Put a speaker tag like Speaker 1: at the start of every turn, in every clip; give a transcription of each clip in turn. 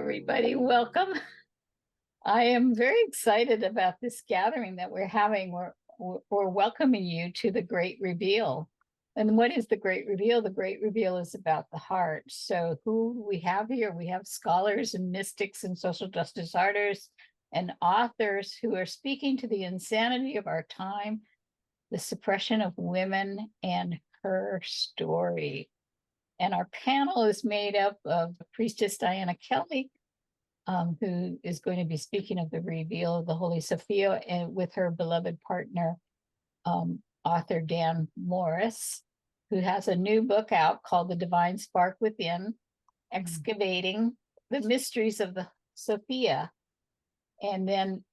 Speaker 1: everybody. Welcome. I am very excited about this gathering that we're having. We're welcoming you to the Great Reveal. And what is the Great Reveal? The Great Reveal is about the heart. So who we have here? We have scholars and mystics and social justice artists and authors who are speaking to the insanity of our time, the suppression of women, and her story. And our panel is made up of Priestess Diana Kelly, who is going to be speaking of the reveal of the Holy Sophia, and with her beloved partner, author Dan Morse, who has a new book out called The Divine Spark Within, Excavating the Mysteries of the Sophia. And then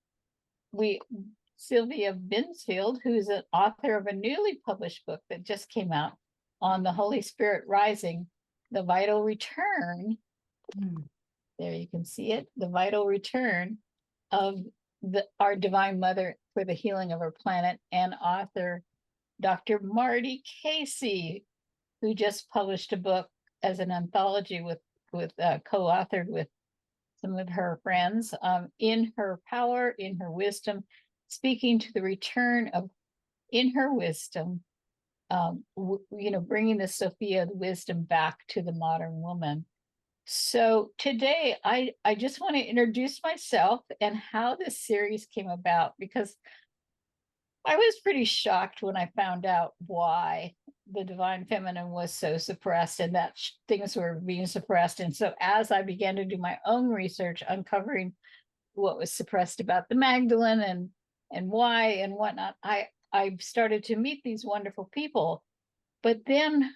Speaker 1: Sylvia Binsfeld, who's an author of a newly published book that just came out on the Holy Spirit rising, the vital return. There you can see it, the vital return of our Divine Mother for the healing of our planet, and author Dr. Marty Casey, who just published a book as an anthology with co-authored with some of her friends, In Her Power, In Her Wisdom, speaking to the return of In Her Wisdom, bringing the Sophia wisdom back to the modern woman. So today, I just want to introduce myself and how this series came about, because I was pretty shocked when I found out why the divine feminine was so suppressed and that things were being suppressed. And so as I began to do my own research, uncovering what was suppressed about the Magdalene and why and whatnot, I started to meet these wonderful people. But then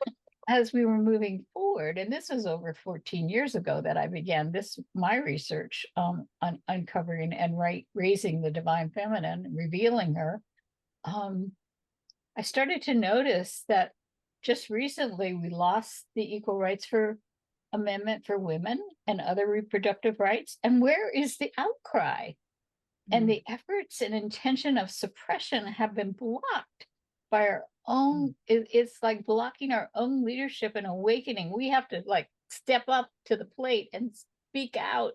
Speaker 1: as we were moving forward, and this was over 14 years ago that I began my research on uncovering and raising the divine feminine, revealing her, I started to notice that just recently we lost the Equal Rights for Amendment for women and other reproductive rights. And where is the outcry? And the efforts and intention of suppression have been blocked by our own. It's like blocking our own leadership and awakening. We have to step up to the plate and speak out.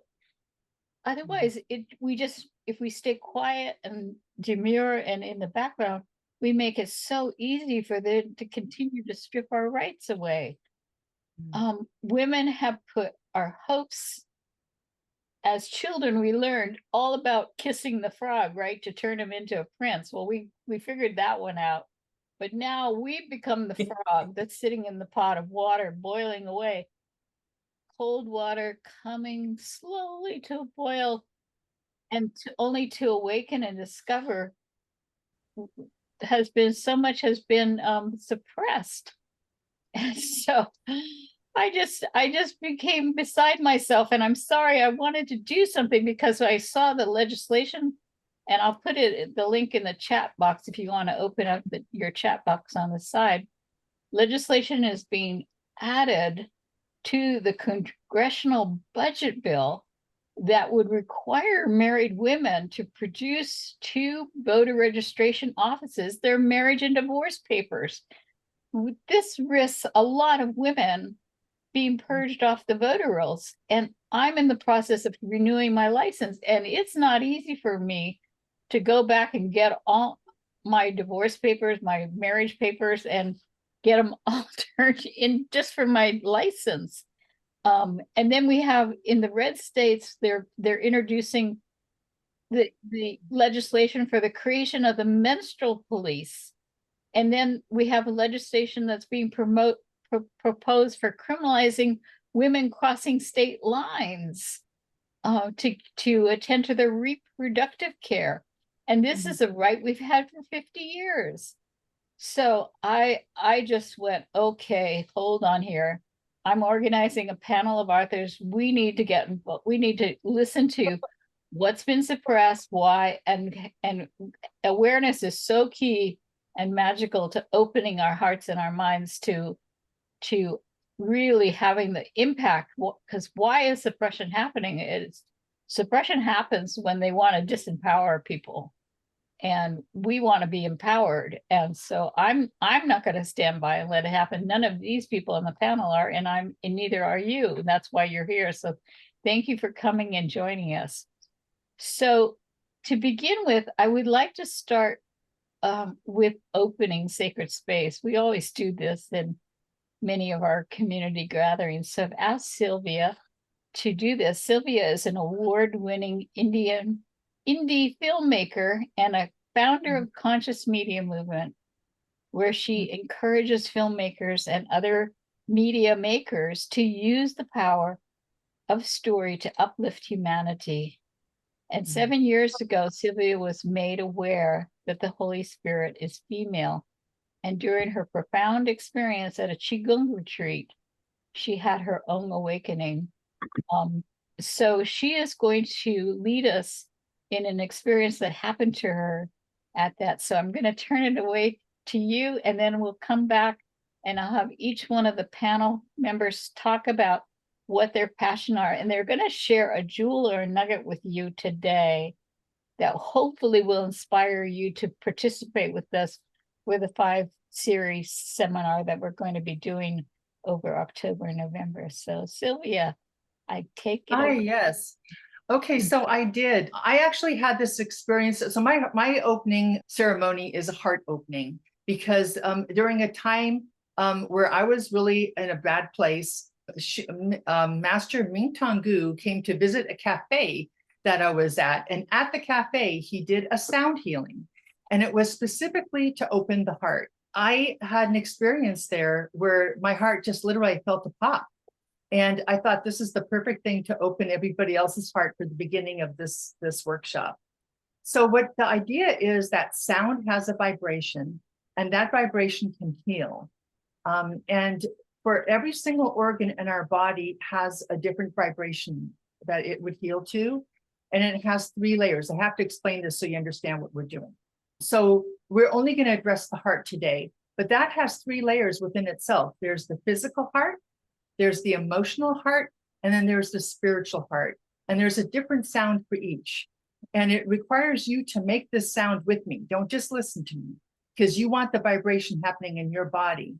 Speaker 1: Otherwise, if we stay quiet and demure and in the background, we make it so easy for them to continue to strip our rights away. Women have put our hopes. As children, we learned all about kissing the frog, right, to turn him into a prince. Well, we figured that one out. But now we've become the frog that's sitting in the pot of water, boiling away. Cold water coming slowly to a boil, and only to awaken and discover so much has been suppressed. And so I just became beside myself, and I'm sorry. I wanted to do something because I saw the legislation, and I'll put the link in the chat box if you want to open up your chat box on the side. Legislation is being added to the congressional budget bill that would require married women to produce to voter registration offices their marriage and divorce papers. This risks a lot of women being purged off the voter rolls. And I'm in the process of renewing my license, and it's not easy for me to go back and get all my divorce papers, my marriage papers, and get them all turned in just for my license. And then we have in the red states, they're introducing the legislation for the creation of the menstrual police. And then we have a legislation that's being proposed for criminalizing women crossing state lines to attend to their reproductive care. And this is a right we've had for 50 years. So I just went, okay, hold on here. I'm organizing a panel of authors. We need to get involved. We need to listen to what's been suppressed, why, and awareness is so key and magical to opening our hearts and our minds to really having the impact. Because why is suppression happening? Suppression happens when they want to disempower people, and we want to be empowered. And so I'm not going to stand by and let it happen. None of these people on the panel are, and neither are you. And that's why you're here. So Thank you for coming and joining us. So to begin with, I would like to start with opening sacred space. We always do this in many of our community gatherings. So I've asked Sylvia to do this. Sylvia is an award-winning indie filmmaker and a founder of Conscious Media Movement, where she encourages filmmakers and other media makers to use the power of story to uplift humanity. And 7 years ago, Sylvia was made aware that the Holy Spirit is female. And during her profound experience at a Qigong retreat, she had her own awakening. So she is going to lead us in an experience that happened to her at that. So I'm going to turn it away to you, and then we'll come back and I'll have each one of the panel members talk about what their passion are. And they're going to share a jewel or a nugget with you today that hopefully will inspire you to participate with us with a 5-series seminar that we're going to be doing over October and November. So Sylvia, I take it away.
Speaker 2: Yes. Okay, so I actually had this experience. So my opening ceremony is a heart opening because during a time where I was really in a bad place, Master Ming Gu came to visit a cafe that I was at. And at the cafe, he did a sound healing. And it was specifically to open the heart. I had an experience there where my heart just literally felt a pop. And I thought this is the perfect thing to open everybody else's heart for the beginning of this workshop. So what the idea is that sound has a vibration, and that vibration can heal. And for every single organ in our body has a different vibration that it would heal to. And it has 3 layers. I have to explain this so you understand what we're doing. So we're only going to address the heart today, but that has 3 layers within itself. There's the physical heart, there's the emotional heart, and then there's the spiritual heart. And there's a different sound for each. And it requires you to make this sound with me. Don't just listen to me, because you want the vibration happening in your body.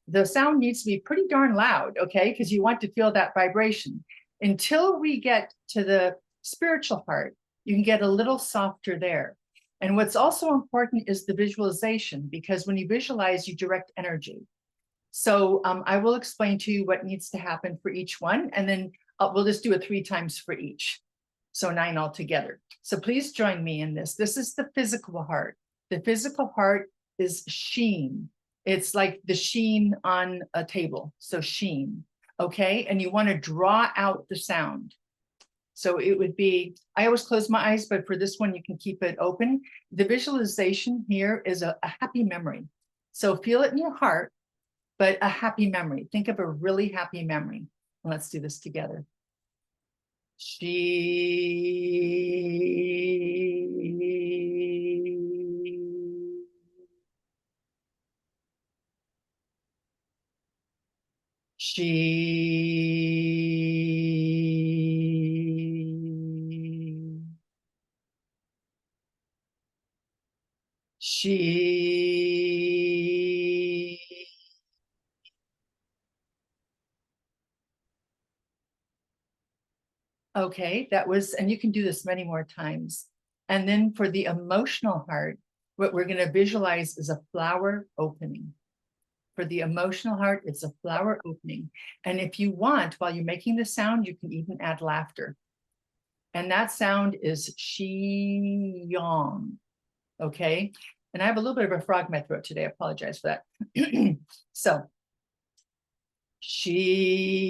Speaker 2: The sound needs to be pretty darn loud, okay? Because you want to feel that vibration. Until we get to the spiritual heart, you can get a little softer there. And what's also important is the visualization, because when you visualize, you direct energy. So I will explain to you what needs to happen for each one, and then we'll just do it 3 times for each. So 9 altogether. So please join me in this. This is the physical heart. The physical heart is sheen. It's like the sheen on a table. So sheen, okay? And you want to draw out the sound. So it would be, I always close my eyes, but for this one, you can keep it open. The visualization here is a happy memory. So feel it in your heart, but a happy memory. Think of a really happy memory. And let's do this together. Okay, that was, and you can do this many more times. And then for the emotional heart, what we're going to visualize is a flower opening. For the emotional heart, it's a flower opening. And if you want, while you're making the sound, you can even add laughter. And that sound is Shi-yong. Okay. And I have a little bit of a frog in my throat today. I apologize for that. So, Shi-yong.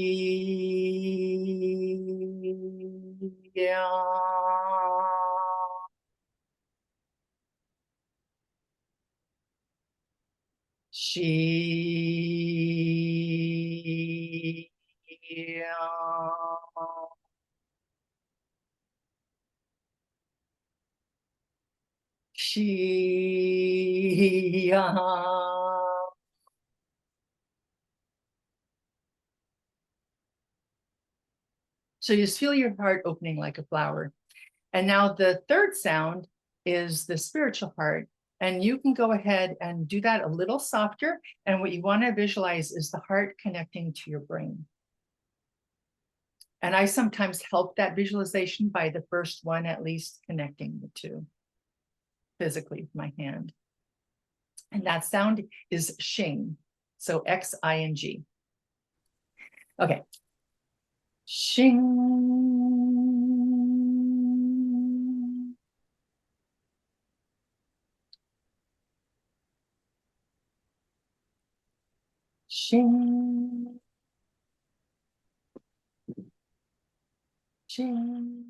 Speaker 2: So you just feel your heart opening like a flower. And now the third sound is the spiritual heart. And you can go ahead and do that a little softer. And what you want to visualize is the heart connecting to your brain. And I sometimes help that visualization by the first one, at least connecting the two physically with my hand. And that sound is shing. So Xing. Okay. Shing. Shing. Shing.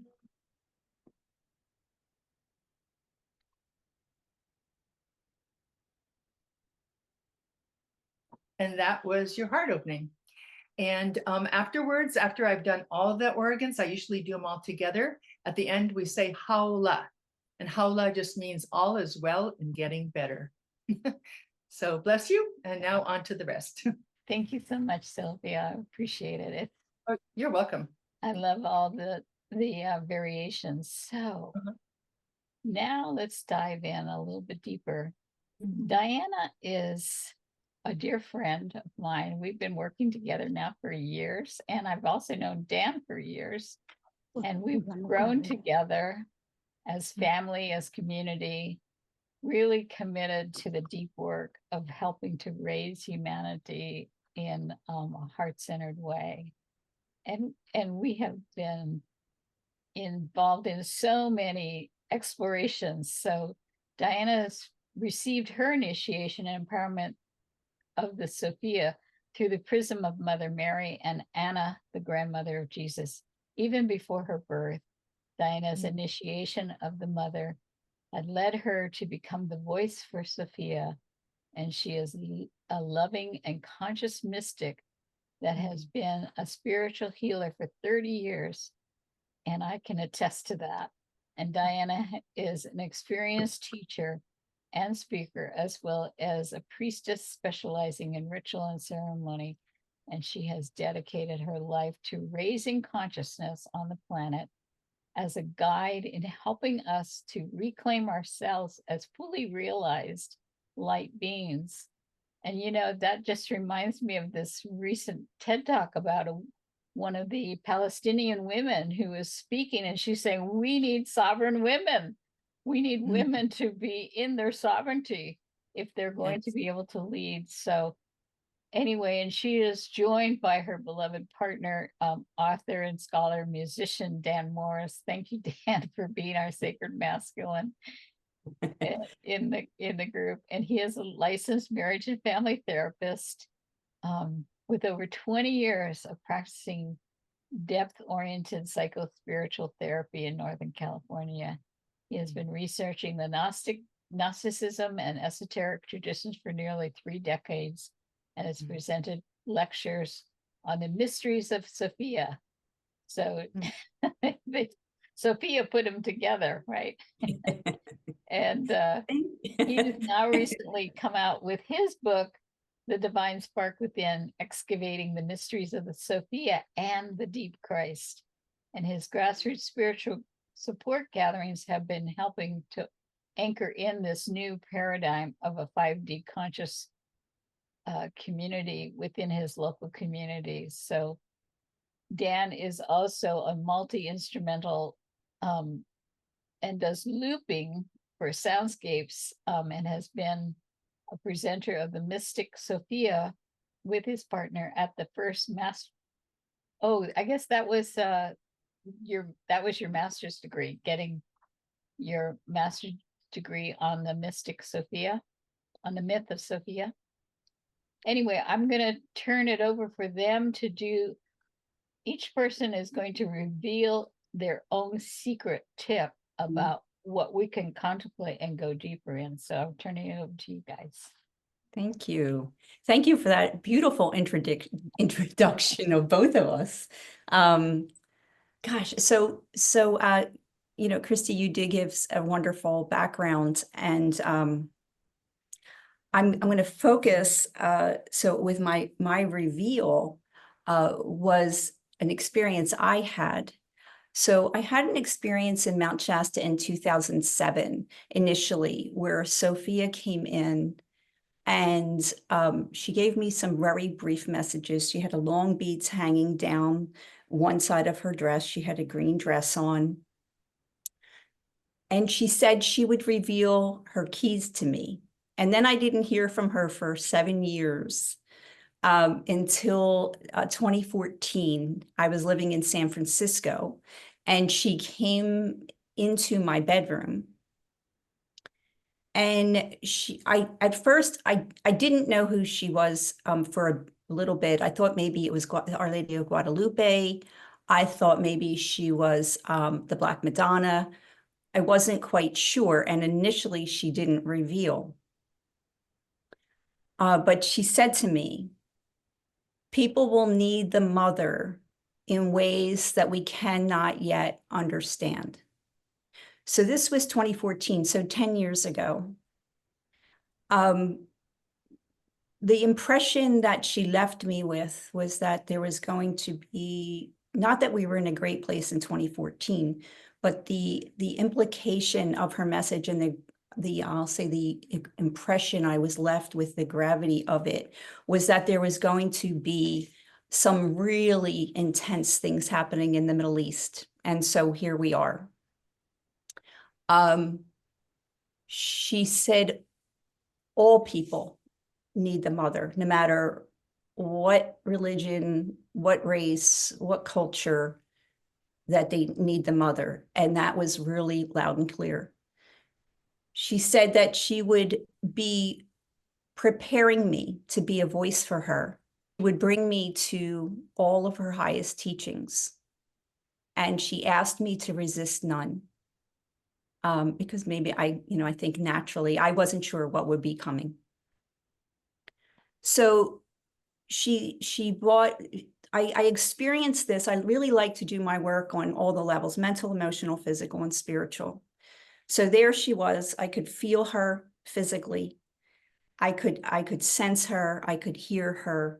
Speaker 2: And that was your heart opening. And afterwards, after I've done all of the organs, I usually do them all together. At the end, we say haula. And haula just means all is well and getting better. So bless you. And now on to the rest.
Speaker 1: Thank you so much, Sylvia. I appreciate it.
Speaker 2: Oh, you're welcome.
Speaker 1: I love all the variations. So now let's dive in a little bit deeper. Diana is a dear friend of mine. We've been working together now for years, and I've also known Dan for years. And we've grown together as family, as community, really committed to the deep work of helping to raise humanity in a heart-centered way. And we have been involved in so many explorations. So Diana's received her initiation and empowerment of the Sophia through the prism of Mother Mary and Anna, the grandmother of Jesus. Even before her birth, Diana's initiation of the mother had led her to become the voice for Sophia, and she is a loving and conscious mystic that has been a spiritual healer for 30 years, and I can attest to that. And Diana is an experienced teacher and speaker, as well as a priestess specializing in ritual and ceremony, and she has dedicated her life to raising consciousness on the planet as a guide in helping us to reclaim ourselves as fully realized light beings. And you know, that just reminds me of this recent TED Talk about one of the Palestinian women who was speaking, and she's saying, we need sovereign women. We need women to be in their sovereignty if they're going to be able to lead. So anyway, and she is joined by her beloved partner, author and scholar, musician, Dan Morse. Thank you, Dan, for being our sacred masculine in the group. And he is a licensed marriage and family therapist with over 20 years of practicing depth-oriented psychospiritual therapy in Northern California. He has been researching the Gnosticism and esoteric traditions for nearly 3 decades, and has presented lectures on the mysteries of Sophia. So Sophia put them together, right? And he has now recently come out with his book, The Divine Spark Within, Excavating the Mysteries of the Sophia and the Deep Christ. And his grassroots spiritual support gatherings have been helping to anchor in this new paradigm of a 5D conscious community within his local communities. So Dan is also a multi-instrumental and does looping for soundscapes, and has been a presenter of the Mystic Sophia with his partner at the first master. Oh, I guess that was your master's degree, getting your master's degree on the Mystic Sophia, on the myth of Sophia. Anyway, I'm going to turn it over for them to do. Each person is going to reveal their own secret tip about what we can contemplate and go deeper in. So I'm turning it over to you guys.
Speaker 3: Thank you. Thank you for that beautiful introduction of both of us. Gosh, so you know, Christy, you did give a wonderful background, and I'm going to focus. So with my reveal was an experience I had. So I had an experience in Mount Shasta in 2007 initially, where Sophia came in, and she gave me some very brief messages. She had a long beads hanging down one side of her dress. She had a green dress on. And she said she would reveal her keys to me. And then I didn't hear from her for 7 years until 2014. I was living in San Francisco, and she came into my bedroom. And at first, I didn't know who she was for a little bit. I thought maybe it was Our Lady of Guadalupe. I thought maybe she was the Black Madonna. I wasn't quite sure. And initially, she didn't reveal. But she said to me, people will need the mother in ways that we cannot yet understand. So this was 2014, so 10 years ago. The impression that she left me with was that there was going to be, not that we were in a great place in 2014, but the implication of her message and I'll say the impression I was left with, the gravity of it, was that there was going to be some really intense things happening in the Middle East. And so here we are. She said, all people need the mother, no matter what religion, what race, what culture, that they need the mother. And that was really loud and clear. She said that she would be preparing me to be a voice for her, would bring me to all of her highest teachings. And she asked me to resist none. Because maybe I think naturally, I wasn't sure what would be coming. So I experienced this. I really like to do my work on all the levels: mental, emotional, physical, and spiritual. So there she was. I could feel her physically. I could sense her. I could hear her.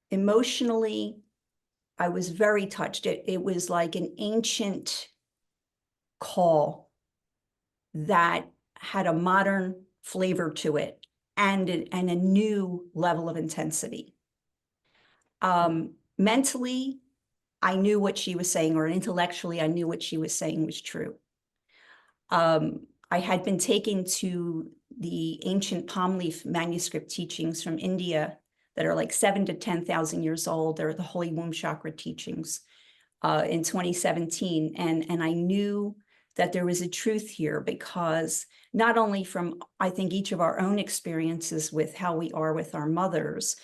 Speaker 3: Emotionally, I was very touched. It was like an ancient call that had a modern flavor to it and a new level of intensity. Mentally, I knew what she was saying, or intellectually, I knew what she was saying was true. I had been taken to the ancient palm leaf manuscript teachings from India that are like 7,000 to 10,000 years old. They're the Holy Womb Chakra teachings in 2017. And I knew that there was a truth here, because not only from, I think, each of our own experiences with how we are with our mothers,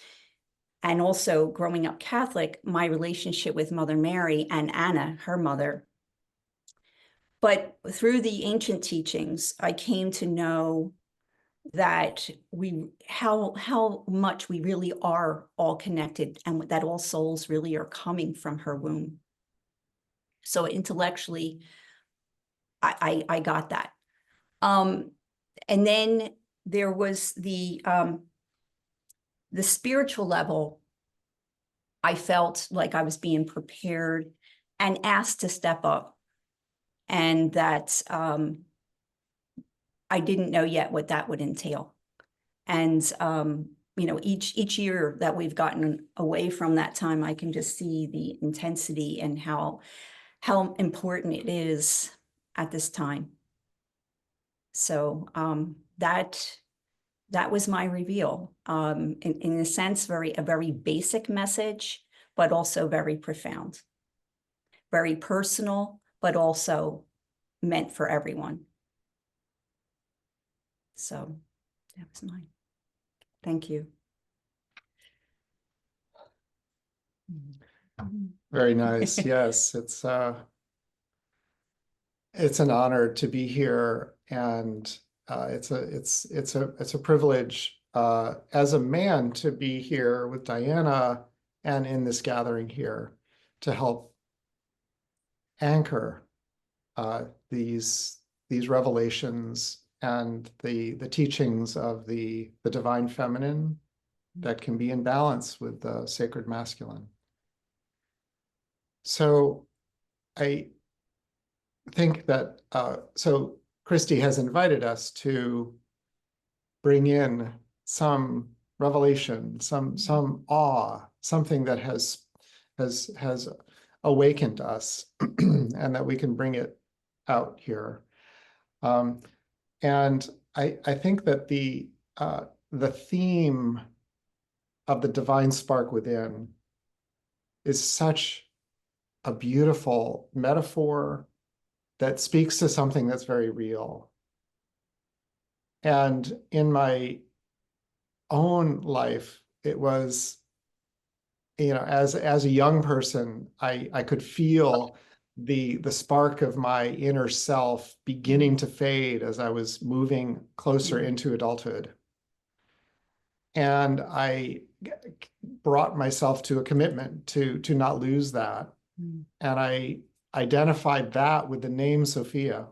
Speaker 3: and also growing up Catholic, my relationship with Mother Mary and Anna, her mother. But through the ancient teachings, I came to know that how much we really are all connected, and that all souls really are coming from her womb. So intellectually, I got that. And then there was the spiritual level. I felt like I was being prepared and asked to step up, and that I didn't know yet what that would entail. And each year that we've gotten away from that time, I can just see the intensity and how important it is at this time. So that was my reveal. In a sense, a very basic message, but also very profound, very personal, but also meant for everyone. So that was mine. Thank you.
Speaker 4: Very nice. Yes, it's an honor to be here, and it's a privilege as a man to be here with Diana and in this gathering here to help anchor these revelations and the teachings of the divine feminine that can be in balance with the sacred masculine. So I think that, so Christy has invited us to bring in some revelation, some awe, something that has has awakened us, and that we can bring it out here. And I think that the theme of the divine spark within is such a beautiful metaphor that speaks to something that's very real. And in my own life, it was, as a young person, I could feel the spark of my inner self beginning to fade as I was moving closer into adulthood. And I brought myself to a commitment to not lose that. And I identified that with the name Sophia.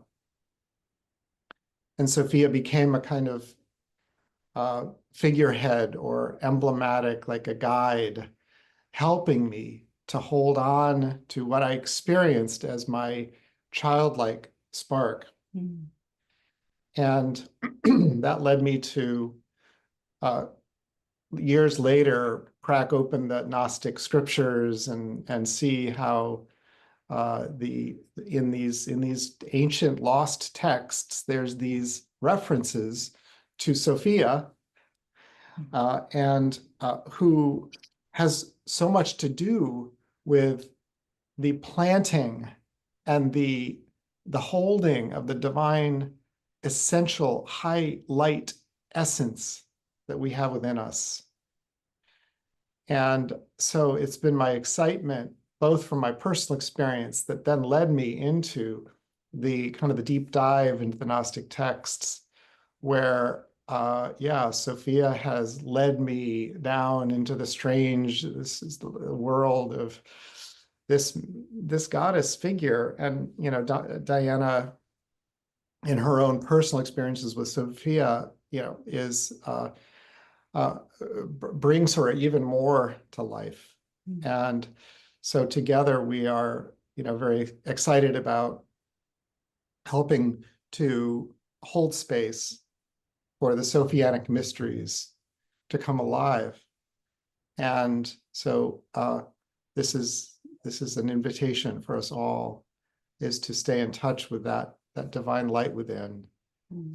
Speaker 4: And Sophia became a kind of figurehead or emblematic, like a guide, helping me to hold on to what I experienced as my childlike spark. And that led me to years later crack open the Gnostic scriptures and see how in these ancient lost texts, there's these references to Sophia, and who has so much to do with the planting and the holding of the divine essential high light essence that we have within us. And so it's been my excitement, both from my personal experience that then led me into the kind of the deep dive into the Gnostic texts, where Sophia has led me down into the strange, this is the world of this goddess figure. And Diana, in her own personal experiences with Sophia, is brings her even more to life. And so together we are, very excited about helping to hold space for the Sophianic mysteries to come alive. And so this is an invitation for us all, is to stay in touch with that divine light within,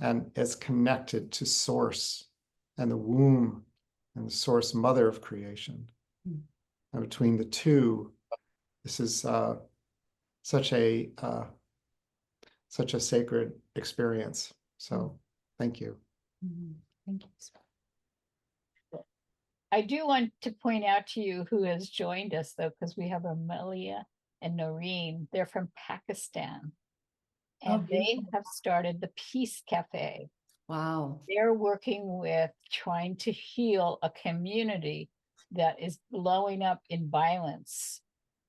Speaker 4: and it's connected to source and the womb and the source mother of creation. And between the two, this is such a sacred experience. So thank you.
Speaker 3: Thank you.
Speaker 1: I do want to point out to you who has joined us, though, because we have Amelia and Noreen. They're from Pakistan. And they have started the Peace Cafe.
Speaker 3: Wow.
Speaker 1: They're working with trying to heal a community that is blowing up in violence,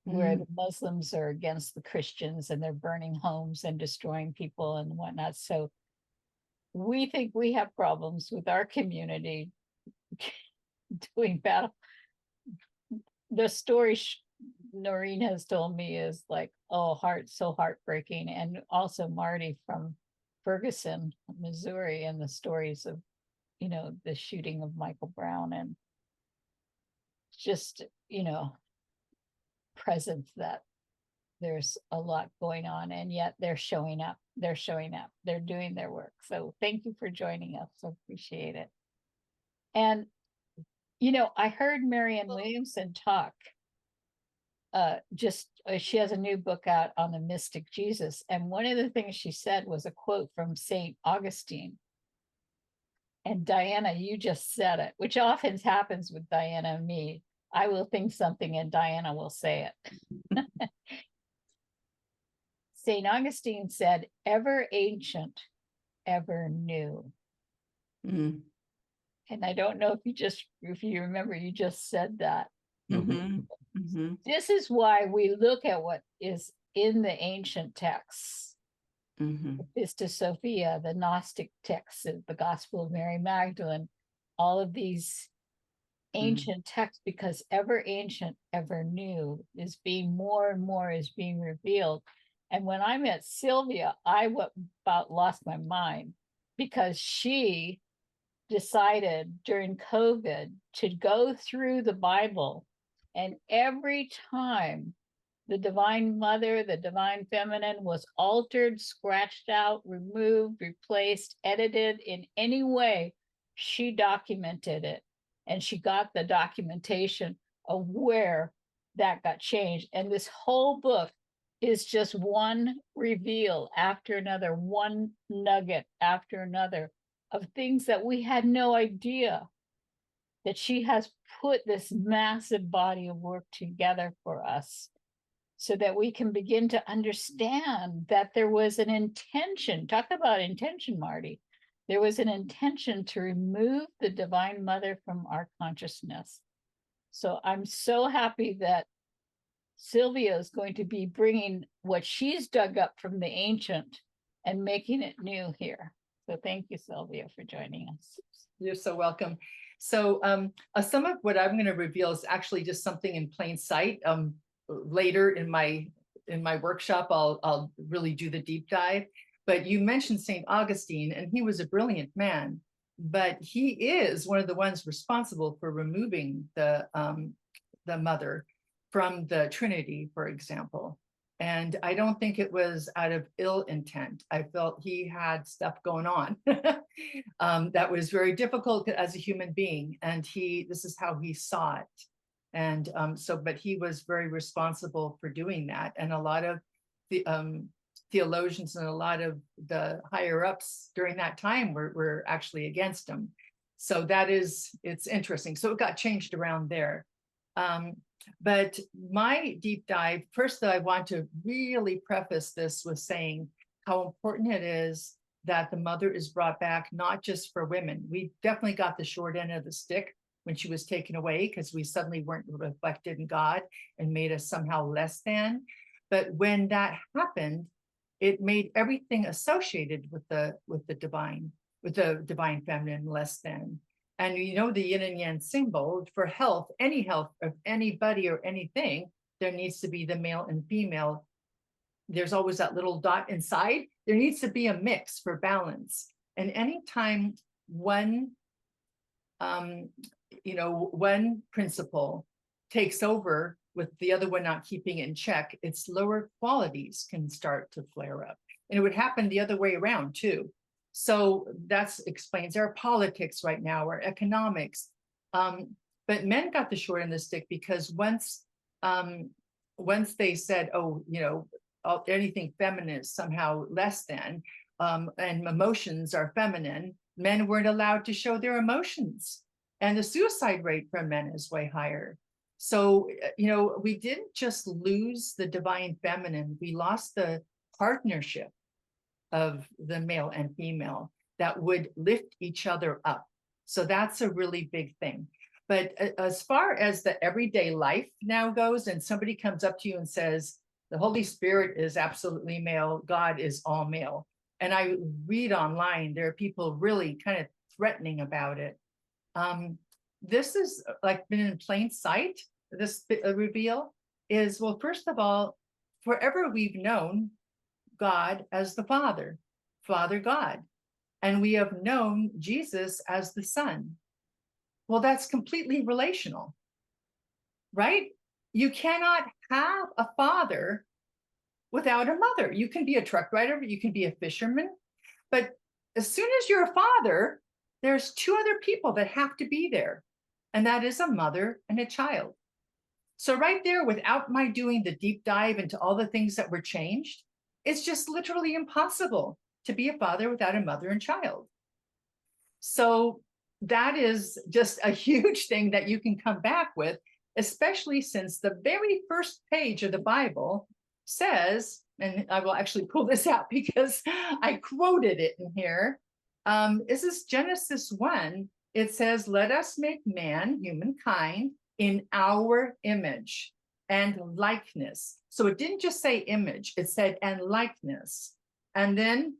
Speaker 1: where the Muslims are against the Christians and they're burning homes and destroying people and whatnot. So we think we have problems with our community doing battle. The story Noreen has told me is like, oh, so heartbreaking. And also Marty from Ferguson, Missouri, and the stories of, the shooting of Michael Brown, and just, presence that there's a lot going on, and yet they're showing up, they're doing their work. So thank you for joining us. I appreciate it. And, I heard Marianne Williamson talk. She has a new book out on the mystic Jesus. And one of the things she said was a quote from St. Augustine. And Diana, you just said it, which often happens with Diana and me. I will think something and Diana will say it. St. Augustine said, ever ancient, ever new. And I don't know if you remember, you just said that. This is why we look at what is in the ancient texts. Priestess Sophia, the Gnostic texts, the Gospel of Mary Magdalene, all of these ancient texts, because ever ancient, ever new is being more and more is being revealed. And when I met Sylvia, I about lost my mind, because she decided during COVID to go through the Bible And every time the Divine Mother, the Divine Feminine was altered, scratched out, removed, replaced, edited in any way, she documented it. And she got the documentation of where that got changed. And this whole book is just one reveal after another, one nugget after another of things that we had no idea, that she has put this massive body of work together for us so that we can begin to understand that there was an intention. Talk about intention, Marty. There was an intention to remove the Divine Mother from our consciousness. So I'm so happy that Sylvia is going to be bringing what she's dug up from the ancient and making it new here. So thank you, Sylvia, for joining us.
Speaker 2: You're so welcome. So some of what I'm going to reveal is actually just something in plain sight. Later in my workshop, I'll really do the deep dive. But you mentioned St. Augustine, and he was a brilliant man, but he is one of the ones responsible for removing the mother from the Trinity, for example. And I don't think it was out of ill intent. I felt he had stuff going on that was very difficult as a human being. And this is how he saw it. And but he was very responsible for doing that. And a lot of the theologians and a lot of the higher ups during that time were actually against him. So it's interesting. So it got changed around there. But my deep dive, first, though, I want to really preface this with saying how important it is that the mother is brought back, not just for women. We definitely got the short end of the stick when she was taken away, because we suddenly weren't reflected in God and made us somehow less than. But when that happened, it made everything associated with the divine feminine less than. And you know, the yin and yang symbol for health, any health of anybody or anything, there needs to be the male and female. There's always that little dot inside. There needs to be a mix for balance. And anytime one principle takes over with the other one not keeping it in check, its lower qualities can start to flare up. And it would happen the other way around too. So that explains our politics right now, our economics. But men got the short end of the stick because once they said, anything feminine is somehow less than, and emotions are feminine, men weren't allowed to show their emotions. And the suicide rate for men is way higher. So, we didn't just lose the divine feminine, we lost the partnership of the male and female that would lift each other up. So that's a really big thing. But as far as the everyday life now goes, and somebody comes up to you and says, the Holy Spirit is absolutely male, God is all male. And I read online, there are people really kind of threatening about it. This is like been in plain sight. This reveal is, well, first of all, forever we've known God as the Father God, and we have known Jesus as the Son. Well, that's completely relational, right? You cannot have a father without a mother. You can be a truck driver, you can be a fisherman, but as soon as you're a father, there's two other people that have to be there, and that is a mother and a child. So right there, without my doing the deep dive into all the things that were changed, it's just literally impossible to be a father without a mother and child. So that is just a huge thing that you can come back with, especially since the very first page of the Bible says, and I will actually pull this out because I quoted it in here. This is Genesis 1. It says, let us make man, humankind, in our image and likeness. So it didn't just say image, it said and likeness. And then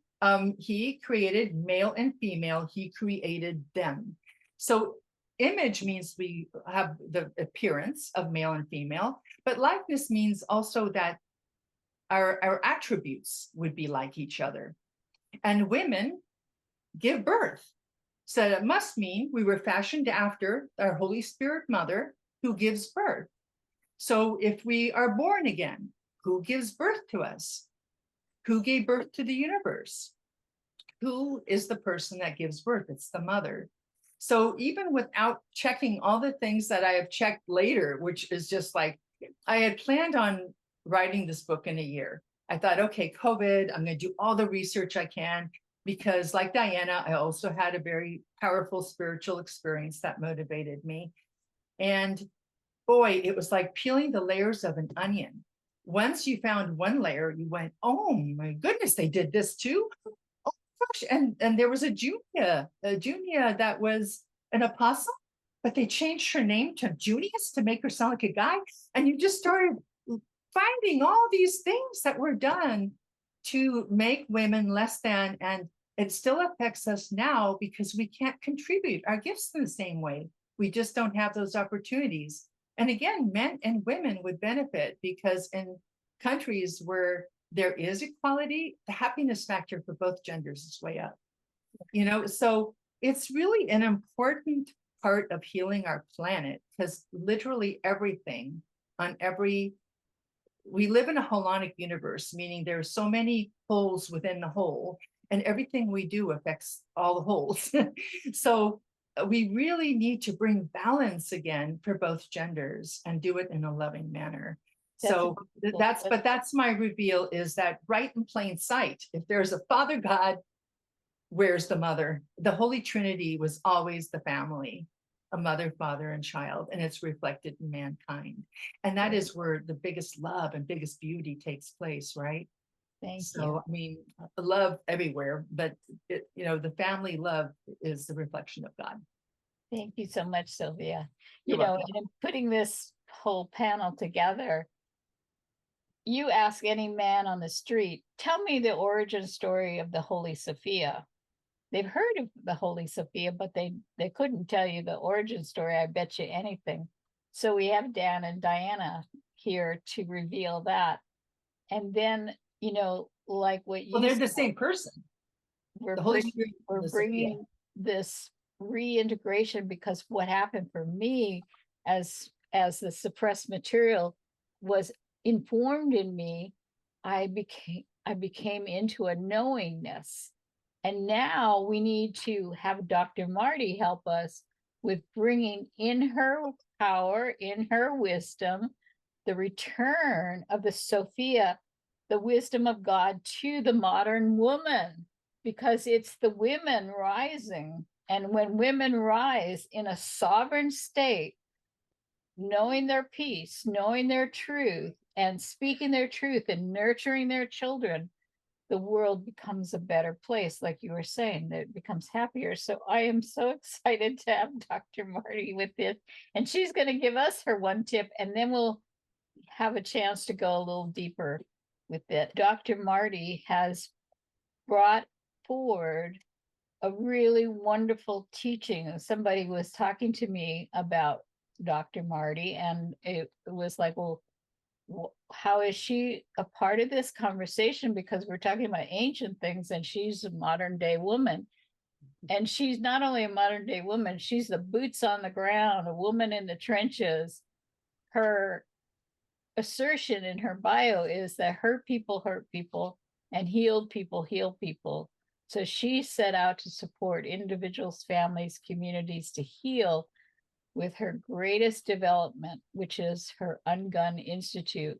Speaker 2: he created male and female, he created them. So image means we have the appearance of male and female, but likeness means also that our attributes would be like each other. And women give birth. So that must mean we were fashioned after our Holy Spirit mother who gives birth. So if we are born again, who gives birth to us? Who gave birth to the universe? Who is the person that gives birth? It's the mother. So even without checking all the things that I have checked later, which is just like, I had planned on writing this book in a year. I thought, okay, COVID, I'm going to do all the research I can, because like Diana, I also had a very powerful spiritual experience that motivated me. And boy, it was like peeling the layers of an onion. Once you found one layer, you went, oh my goodness, they did this too? Oh gosh. And there was a Junia that was an apostle, but they changed her name to Junius to make her sound like a guy. And you just started finding all these things that were done to make women less than, and it still affects us now because we can't contribute our gifts in the same way. We just don't have those opportunities. And again, men and women would benefit, because in countries where there is equality, the happiness factor for both genders is way up. So it's really an important part of healing our planet, because literally everything we live in a holonic universe, meaning there are so many holes within the hole, and everything we do affects all the holes. So we really need to bring balance again for both genders and do it in a loving manner. So that's my reveal, is that right in plain sight, if there's a Father God, where's the mother? The Holy Trinity was always the family, a mother, father, and child, and it's reflected in mankind. And that is where the biggest love and biggest beauty takes place, right?
Speaker 1: Thank
Speaker 2: So,
Speaker 1: you.
Speaker 2: I mean, love everywhere, but the family love is the reflection of God.
Speaker 1: Thank you so much, Sylvia.
Speaker 2: You're
Speaker 1: And
Speaker 2: welcome.
Speaker 1: in putting this whole panel together, you ask any man on the street, tell me the origin story of the Holy Sophia. They've heard of the Holy Sophia, but they couldn't tell you the origin story, I bet you anything. So we have Dan and Diana here to reveal that. And then, like what you
Speaker 2: Well, they're
Speaker 1: said,
Speaker 2: the same person.
Speaker 1: we're
Speaker 2: The Holy
Speaker 1: bringing,
Speaker 2: Spirit.
Speaker 1: we're bringing this reintegration, because what happened for me as the suppressed material was informed in me, I became into a knowingness. And now we need to have Dr. Marty help us with bringing in her power, in her wisdom, the return of the Sophia, the wisdom of God, to the modern woman, because it's the women rising. And when women rise in a sovereign state, knowing their peace, knowing their truth, and speaking their truth and nurturing their children, the world becomes a better place, like you were saying, that it becomes happier. So I am so excited to have Dr. Marty with this, and she's going to give us her one tip, and then we'll have a chance to go a little deeper with it. Dr. Marty has brought forward a really wonderful teaching. Somebody was talking to me about Dr. Marty, and it was like, well, how is she a part of this conversation? Because we're talking about ancient things, and she's a modern day woman. And she's not only a modern day woman, she's the boots on the ground, a woman in the trenches. Her assertion in her bio is that hurt people and healed people heal people. So she set out to support individuals, families, communities to heal with her greatest development, which is her Ungun Institute,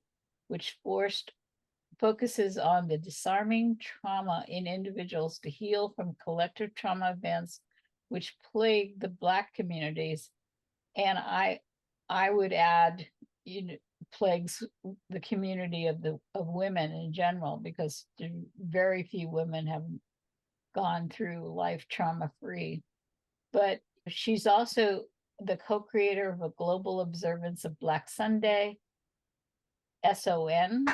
Speaker 1: which focuses on the disarming trauma in individuals to heal from collective trauma events which plague the Black communities. And I would add, plagues the community of women in general, because very few women have gone through life trauma free. But she's also the co-creator of a global observance of Black Sunday, SON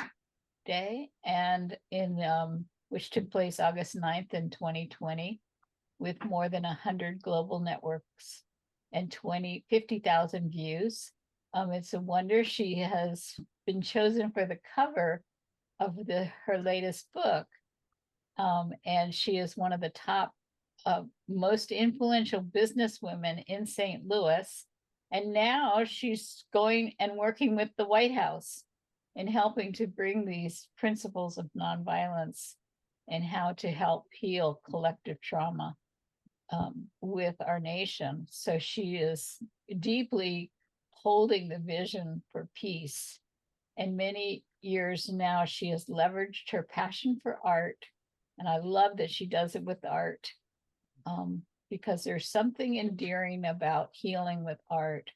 Speaker 1: Day, and which took place August 9th in 2020, with more than 100 global networks and 50,000 views. It's a wonder. She has been chosen for the cover of her latest book. And she is one of the top most influential businesswomen in St. Louis. And now she's going and working with the White House and helping to bring these principles of nonviolence and how to help heal collective trauma with our nation. So she is deeply holding the vision for peace. And many years now, she has leveraged her passion for art. And I love that she does it with art, because there's something endearing about healing with art.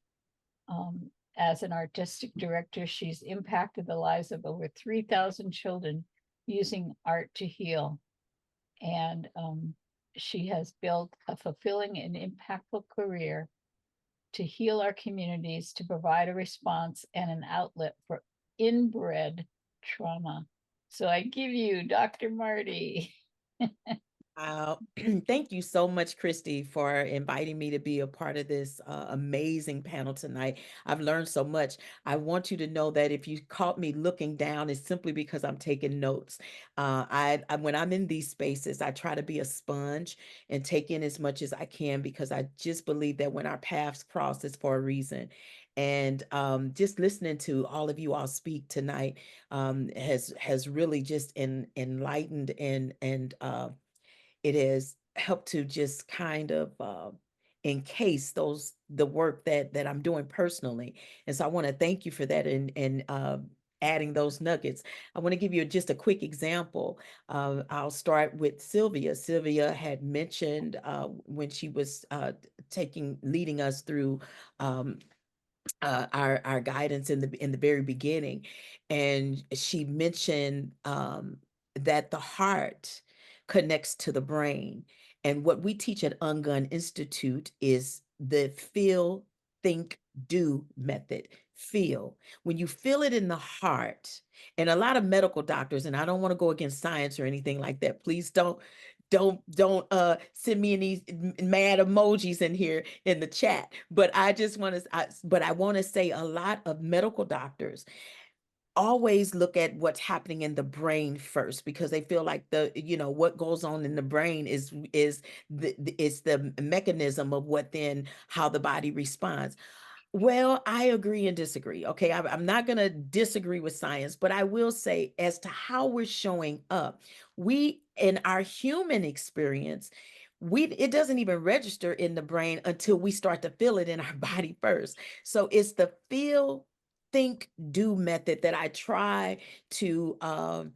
Speaker 1: As an artistic director, she's impacted the lives of over 3,000 children using art to heal. And she has built a fulfilling and impactful career to heal our communities, to provide a response and an outlet for inbred trauma. So I give you Dr. Marty.
Speaker 5: Thank you so much, Christy, for inviting me to be a part of this amazing panel tonight. I've learned so much. I want you to know that if you caught me looking down, it's simply because I'm taking notes. When I'm in these spaces, I try to be a sponge and take in as much as I can, because I just believe that when our paths cross, it's for a reason. And just listening to all of you all speak tonight has really just enlightened and it has helped to just kind of encase the work that I'm doing personally. And so I want to thank you for that and adding those nuggets. I want to give you just a quick example. I'll start with Sylvia. Sylvia had mentioned when she was leading us through our guidance in the very beginning, and she mentioned that the heart connects to the brain, and what we teach at Ungun Institute is the feel, think, do method. Feel. When you feel it in the heart, and a lot of medical doctors, and I don't want to go against science or anything like that. Please don't send me any mad emojis in here in the chat. But I just want to but I want to say a lot of medical doctors always look at what's happening in the brain first, because they feel like what goes on in the brain is the mechanism of how the body responds. Well, I agree and disagree. Okay, I'm not going to disagree with science, but I will say, as to how we're showing up, we, in our human experience, it doesn't even register in the brain until we start to feel it in our body first. So it's the feel, think, do method that I try to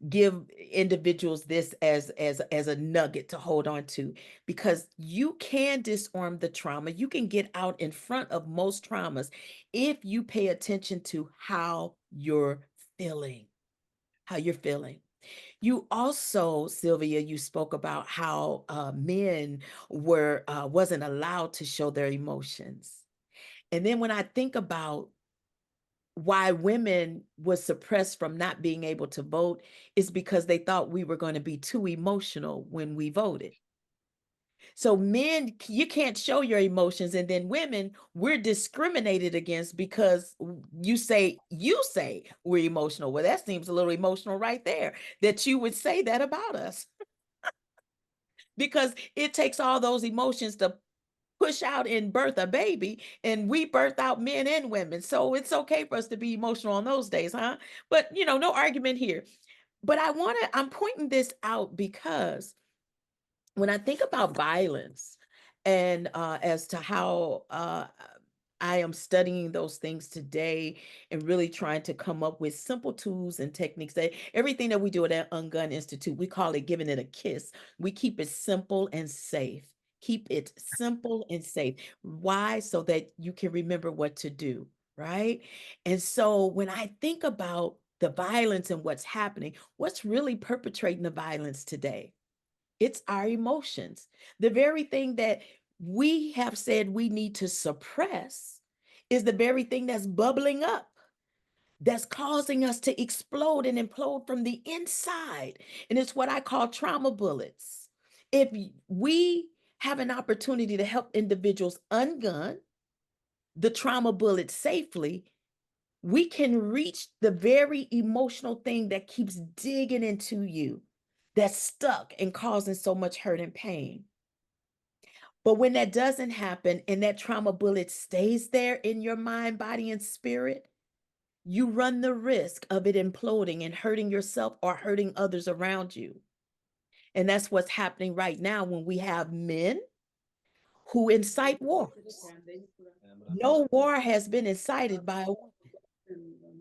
Speaker 5: give individuals this as a nugget to hold on to, because you can disarm the trauma. You can get out in front of most traumas if you pay attention to how you're feeling. You also, Sylvia, you spoke about how men wasn't allowed to show their emotions. And then when I think about why women was suppressed from not being able to vote, is because they thought we were going to be too emotional when we voted. So men, you can't show your emotions, and then women, we're discriminated against because you say we're emotional. Well, that seems a little emotional right there, that you would say that about us. Because it takes all those emotions to push out and birth a baby, and we birth out men and women. So it's okay for us to be emotional on those days, huh? But no argument here. But I'm pointing this out because when I think about violence and as to how I am studying those things today and really trying to come up with simple tools and techniques, that everything that we do at Ungun Institute, we call it giving it a kiss. We keep it simple and safe. Keep it simple and safe. Why? So that you can remember what to do, right? And so when I think about the violence and what's happening, what's really perpetrating the violence today? It's our emotions. The very thing that we have said we need to suppress is the very thing that's bubbling up, that's causing us to explode and implode from the inside. And it's what I call trauma bullets. If we have an opportunity to help individuals ungun the trauma bullet safely, we can reach the very emotional thing that keeps digging into you, that's stuck and causing so much hurt and pain. But when that doesn't happen and that trauma bullet stays there in your mind, body, and spirit, you run the risk of it imploding and hurting yourself or hurting others around you. And that's what's happening right now when we have men who incite wars. No war has been incited by a woman.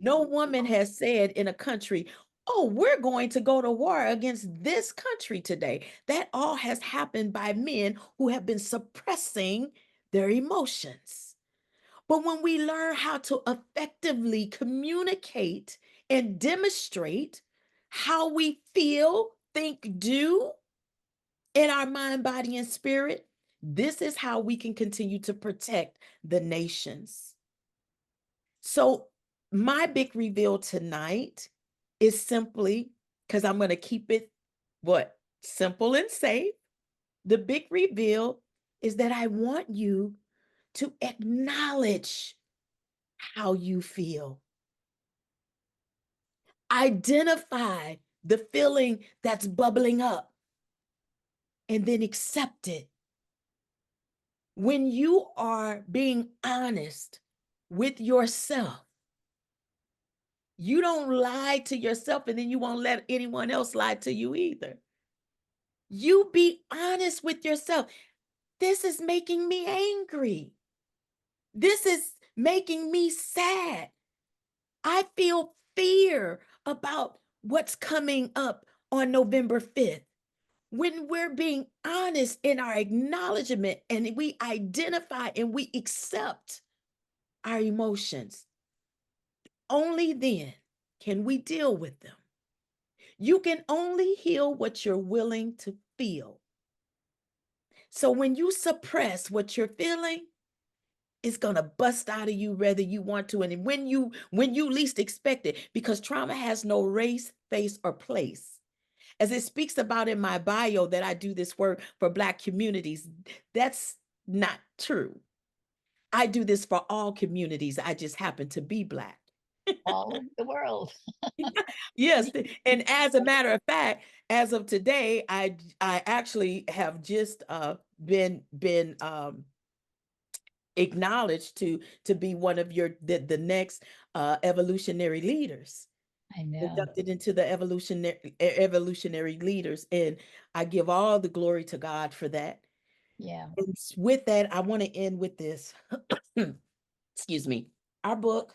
Speaker 5: No woman has said in a country, oh, we're going to go to war against this country today. That all has happened by men who have been suppressing their emotions. But when we learn how to effectively communicate and demonstrate how we feel, think, do in our mind, body, and spirit, this is how we can continue to protect the nations. So my big reveal tonight is simply, because I'm going to keep it simple and safe. The big reveal is that I want you to acknowledge how you feel. Identify the feeling that's bubbling up and then accept it. When you are being honest with yourself, you don't lie to yourself and then you won't let anyone else lie to you either. You be honest with yourself. This is making me angry. This is making me sad. I feel fear about what's coming up on November 5th. When we're being honest in our acknowledgement and we identify and we accept our emotions, only then can we deal with them. You can only heal what you're willing to feel. So when you suppress what you're feeling, it's going to bust out of you whether you want to and when you least expect it, because trauma has no race, face, or place. As it speaks about in my bio that I do this work for Black communities, that's not true. I do this for all communities. I just happen to be Black.
Speaker 1: All over the world.
Speaker 5: Yes, and as a matter of fact, as of today, I actually have just been acknowledged to be one of the next evolutionary leaders.
Speaker 1: I know.
Speaker 5: Inducted into the evolutionary leaders, and I give all the glory to God for that.
Speaker 1: Yeah.
Speaker 5: And with that, I want to end with this. Excuse me. Our book,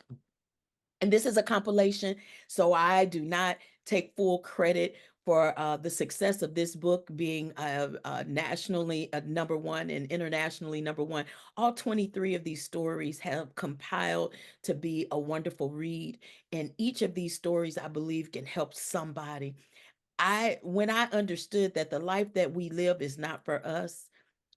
Speaker 5: and this is a compilation, so I do not take full credit for the success of this book being nationally #1 and internationally #1. All 23 of these stories have compiled to be a wonderful read, and each of these stories, I believe, can help somebody. When I understood that the life that we live is not for us,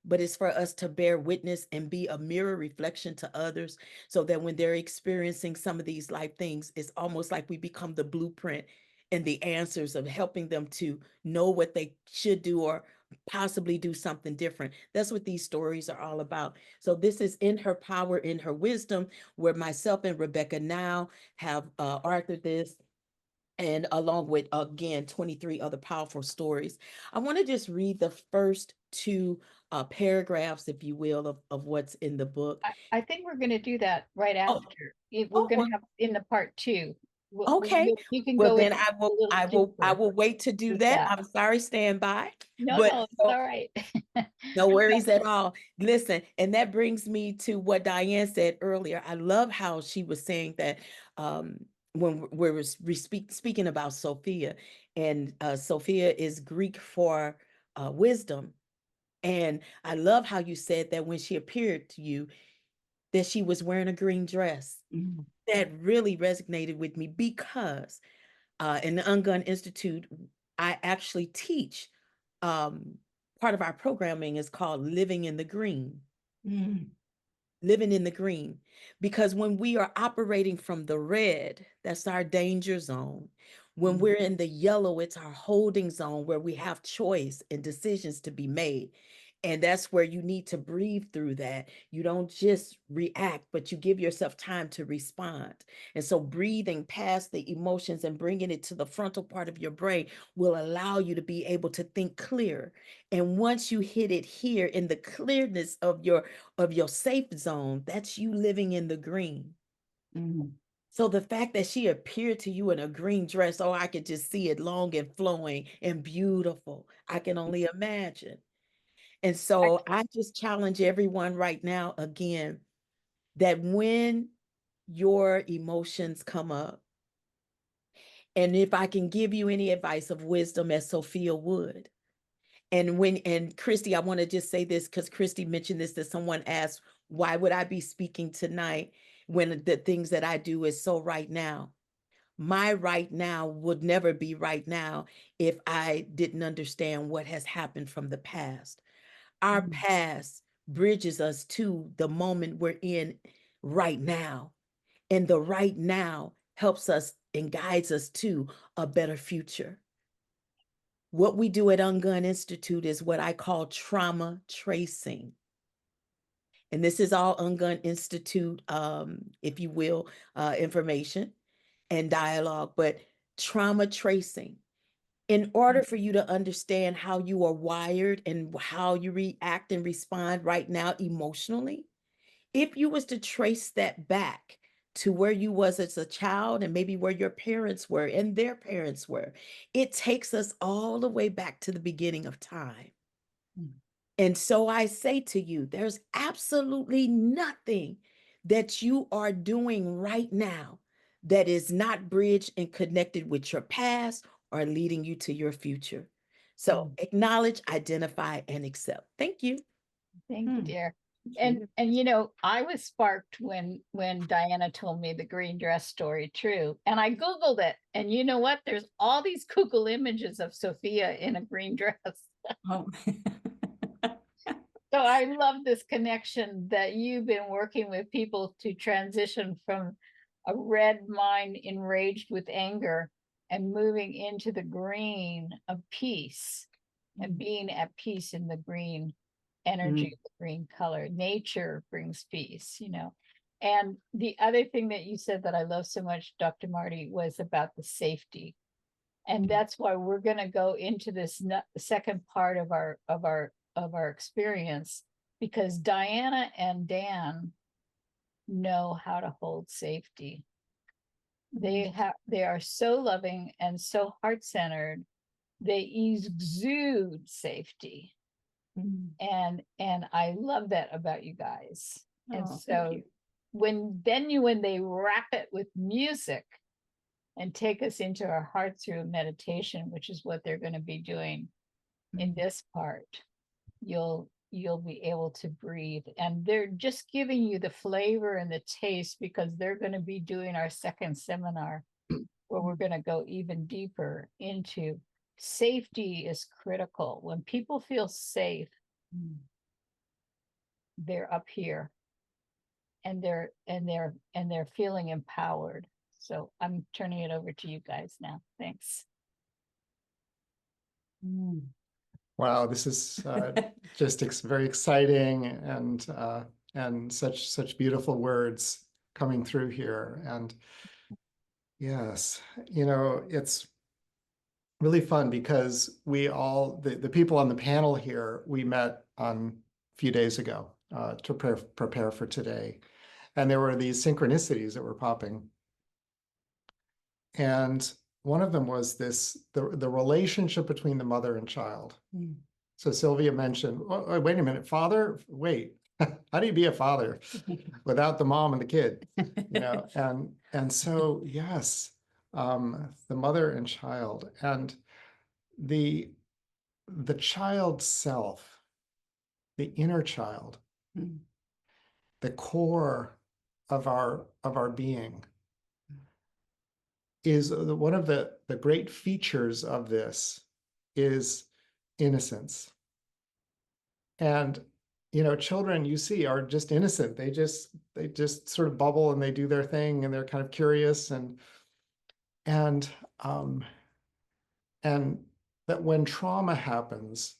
Speaker 5: but it's for us to bear witness and be a mirror reflection to others, so that when they're experiencing some of these life things, it's almost like we become the blueprint and the answers of helping them to know what they should do or possibly do something different. That's what these stories are all about. So this is inHer Power, inHer Wisdom, where myself and Rebecca now have authored this, and along with, again, 23 other powerful stories. I want to just read the first two paragraphs, if you will, of what's in the book.
Speaker 1: I think we're going to do that right
Speaker 5: Oh,
Speaker 1: after. We're going
Speaker 5: well,
Speaker 1: to have in the part 2.
Speaker 5: okay.
Speaker 1: You can
Speaker 5: Well,
Speaker 1: go
Speaker 5: then
Speaker 1: in
Speaker 5: I
Speaker 1: a little
Speaker 5: I
Speaker 1: deeper
Speaker 5: will wait to do
Speaker 1: with
Speaker 5: that.
Speaker 1: that.
Speaker 5: I'm sorry, stand by.
Speaker 1: No,
Speaker 5: But
Speaker 1: it's all right.
Speaker 5: no worries at all. Listen, and that brings me to what Diane said earlier. I love how she was saying that when we're speaking about Sophia, and Sophia is Greek for wisdom. And I love how you said that when she appeared to you, that she was wearing a green dress.
Speaker 3: Mhm.
Speaker 5: That really resonated with me, because in the Ungun Institute, I actually teach part of our programming is called Living in the Green.
Speaker 3: Mm.
Speaker 5: Living in the green. Because when we are operating from the red, that's our danger zone. When we're in the yellow, it's our holding zone where we have choice and decisions to be made. And that's where you need to breathe through that. You don't just react, but you give yourself time to respond. And so breathing past the emotions and bringing it to the frontal part of your brain will allow you to be able to think clear. And once you hit it here in the clearness of your safe zone, that's you living in the green.
Speaker 3: Mhm.
Speaker 5: So the fact that she appeared to you in a green dress, oh, I could just see it long and flowing and beautiful. I can only imagine. And so I just challenge everyone right now again that when your emotions come up, and if I can give you any advice of wisdom as Sophia would, and Christy, I want to just say this because Christy mentioned this, that someone asked, why would I be speaking tonight when the things that I do is so right now? My right now would never be right now if I didn't understand what has happened from the past. Our past bridges us to the moment we're in right now. And the right now helps us and guides us to a better future. What we do at Ungun Institute is what I call trauma tracing. And this is all Ungun Institute, if you will, information and dialogue, but trauma tracing. In order for you to understand how you are wired and how you react and respond right now emotionally, if you was to trace that back to where you was as a child and maybe where your parents were and their parents were, it takes us all the way back to the beginning of time. And so I say to you, there's absolutely nothing that you are doing right now that is not bridged and connected with your past or leading you to your future. So acknowledge, identify, and accept. Thank you.
Speaker 1: Thank you, dear.
Speaker 3: you.
Speaker 1: And you know, I was sparked when Diana told me the green dress story, true. And I Googled it. And you know what? There's all these Google images of Sophia in a green dress.
Speaker 3: Oh.
Speaker 1: So I love this connection that you've been working with people to transition from a red mind enraged with anger and moving into the green of peace and being at peace in the green energy, the green color. Nature brings peace, you know. And the other thing that you said that I love so much, Dr. Marty, was about the safety. And that's why we're going to go into this second part of our experience, because Diana and Dan know how to hold safety. They are so loving and so heart-centered. They exude safety. And I love that about you guys. And
Speaker 3: Oh,
Speaker 1: so
Speaker 3: thank you.
Speaker 1: when they wrap it with music and take us into our heart through meditation, which is what they're going to be doing in this part, you'll be able to breathe. And they're just giving you the flavor and the taste, because they're going to be doing our second seminar where we're going to go even deeper into safety is critical. When people feel safe, they're up here and they're feeling empowered. So I'm turning it over to you guys now. Thanks.
Speaker 4: Wow, this is just very exciting, and such beautiful words coming through here. And yes, you know, it's really fun because we all, the people on the panel here, we met on a few days ago to prepare for today. And there were these synchronicities that were popping. And one of them was the relationship between the mother and child. So Sylvia mentioned, oh, wait a minute, father, wait, how do you be a father without the mom and the kid? You know, and so yes, the mother and child, and the child self, the inner child, the core of our being, is one of the great features of this is innocence. And you know, children, you see, are just innocent. They just sort of bubble and they do their thing, and they're kind of curious, and that when trauma happens,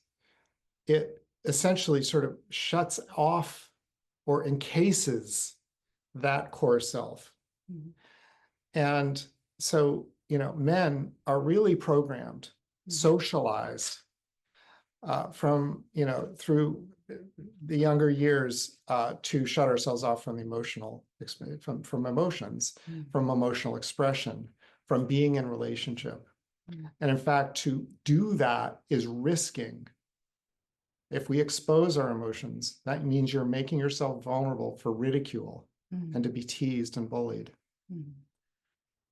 Speaker 4: it essentially sort of shuts off or encases that core self.
Speaker 3: Mhm.
Speaker 4: And so, men are really programmed, socialized from, through the younger years to shut ourselves off from emotional, from emotions, from emotional expression, from being in relationship. And in fact, to do that is risking. If we expose our emotions, that means you're making yourself vulnerable for ridicule and to be teased and bullied.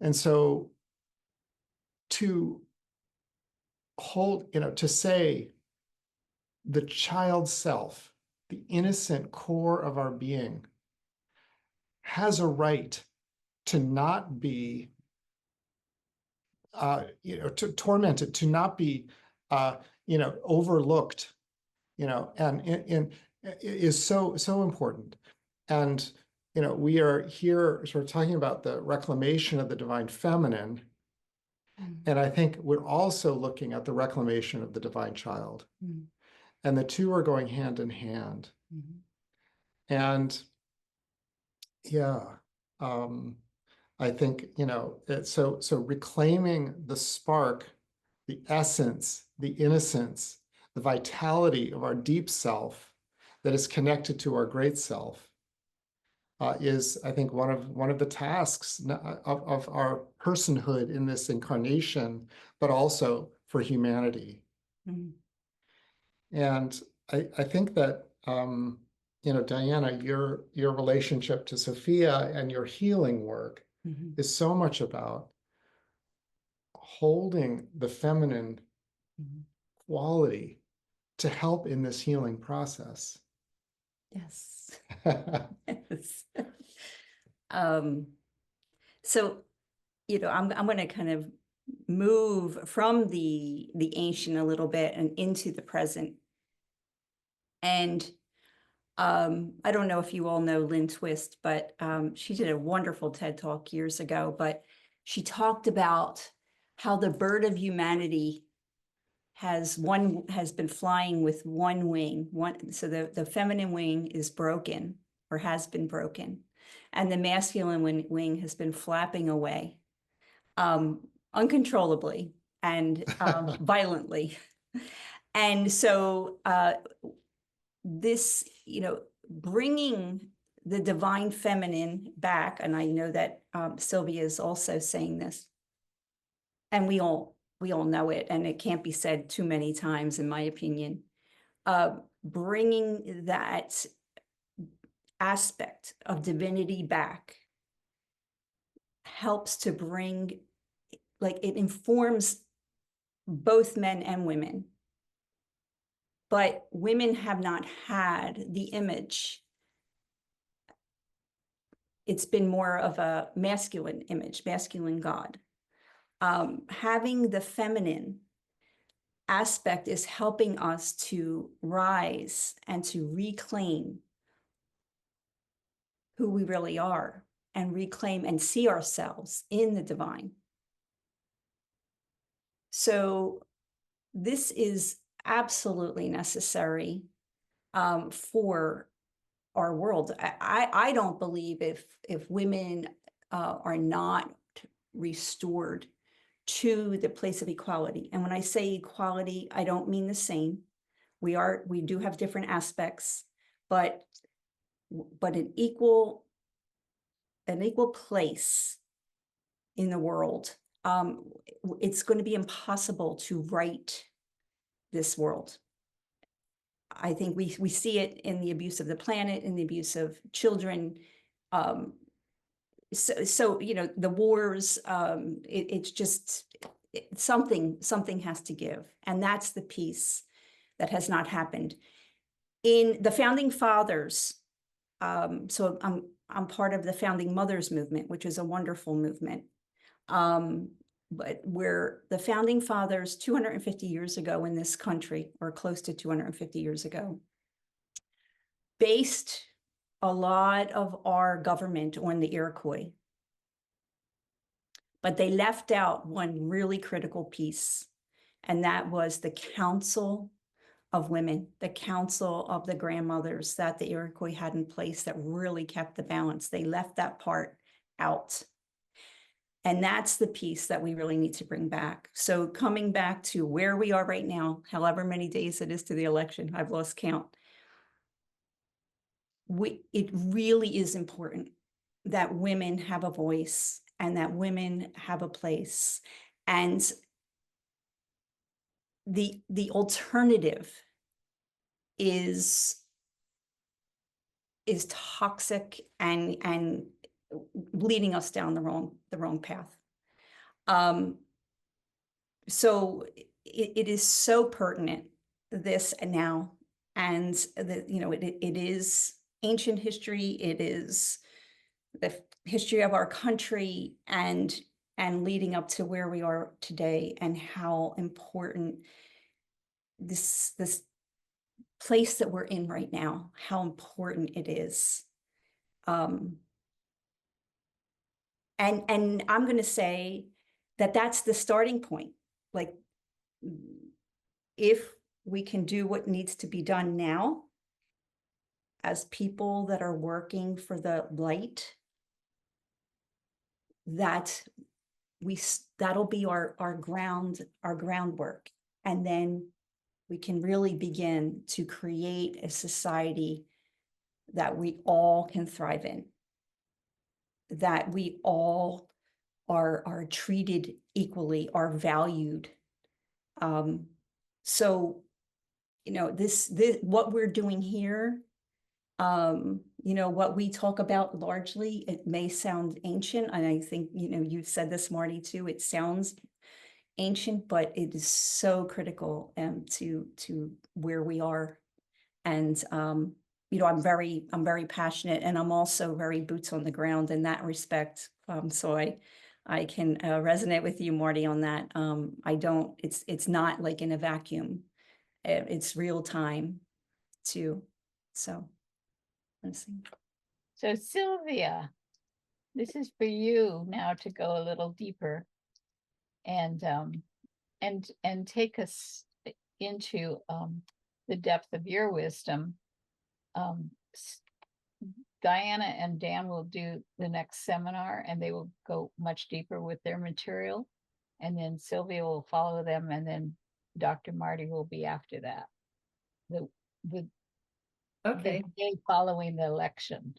Speaker 4: And so to hold, to say the child self, the innocent core of our being, has a right to not be, tormented, to not be, overlooked, and is so important. And, we are here sort of talking about the reclamation of the divine feminine. And I think we're also looking at the reclamation of the divine child. And the two are going hand in hand. And yeah, I think, so reclaiming the spark, the essence, the innocence, the vitality of our deep self that is connected to our great self is, I think, one of the tasks of our personhood in this incarnation, but also for humanity. And I think that, Diana, your relationship to Sophia and your healing work is so much about holding the feminine quality to help in this healing process.
Speaker 3: Yes. Yes. So, I'm going to kind of move from the ancient a little bit and into the present. And I don't know if you all know Lynn Twist, but she did a wonderful TED Talk years ago, but she talked about how the bird of humanity has been flying with one wing. So the feminine wing is broken or has been broken, and the masculine wing has been flapping away uncontrollably and violently. And so this, bringing the divine feminine back, and I know that Sylvia is also saying this, and we all know it, and it can't be said too many times, in my opinion. Bringing that aspect of divinity back helps to bring, it informs both men and women. But women have not had the image. It's been more of a masculine image, masculine God. Having the feminine aspect is helping us to rise and to reclaim who we really are and reclaim and see ourselves in the divine. So this is absolutely necessary for our world. I don't believe if women are not restored to the place of equality. And when I say equality, I don't mean the same. We do have different aspects, but an equal place in the world. It's going to be impossible to right this world. I think we see it in the abuse of the planet, in the abuse of children. So the wars, it's just something has to give. And that's the piece that has not happened. In the founding fathers, so I'm part of the founding mothers movement, which is a wonderful movement. But where the founding fathers 250 years ago in this country, or close to 250 years ago, based a lot of our government on the Iroquois. But they left out one really critical piece, and that was the Council of women, the council of the grandmothers that the Iroquois had in place that really kept the balance. They left that part out. And that's the piece that we really need to bring back. So coming back to where we are right now, however many days it is to the election, I've lost count. It really is important that women have a voice and that women have a place. And the alternative is toxic and leading us down the wrong path. So it is so pertinent, this now, and that, you know, it is ancient history. It is the history of our country and leading up to where we are today, and how important this place that we're in right now, how important it is. And I'm going to say that that's the starting point. Like, if we can do what needs to be done now as people that are working for the light, that'll be our groundwork. And then we can really begin to create a society that we all can thrive in, that we all are treated equally, are valued. So, you know, this what we're doing here, you know, what we talk about largely, it may sound ancient. And I think, you know, you said this, Marty, too, it sounds ancient, but it is so critical to where we are. And you know, I'm very passionate, and I'm also very boots on the ground in that respect. So I can resonate with you, Marty, on that. It's not like in a vacuum. It's real time too. So let's see.
Speaker 1: So Sylvia, this is for you now to go a little deeper and take us into the depth of your wisdom. Diana and Dan will do the next seminar, and they will go much deeper with their material. And then Sylvia will follow them, and then Dr. Marty will be after that. The
Speaker 2: Okay.
Speaker 1: day following the election,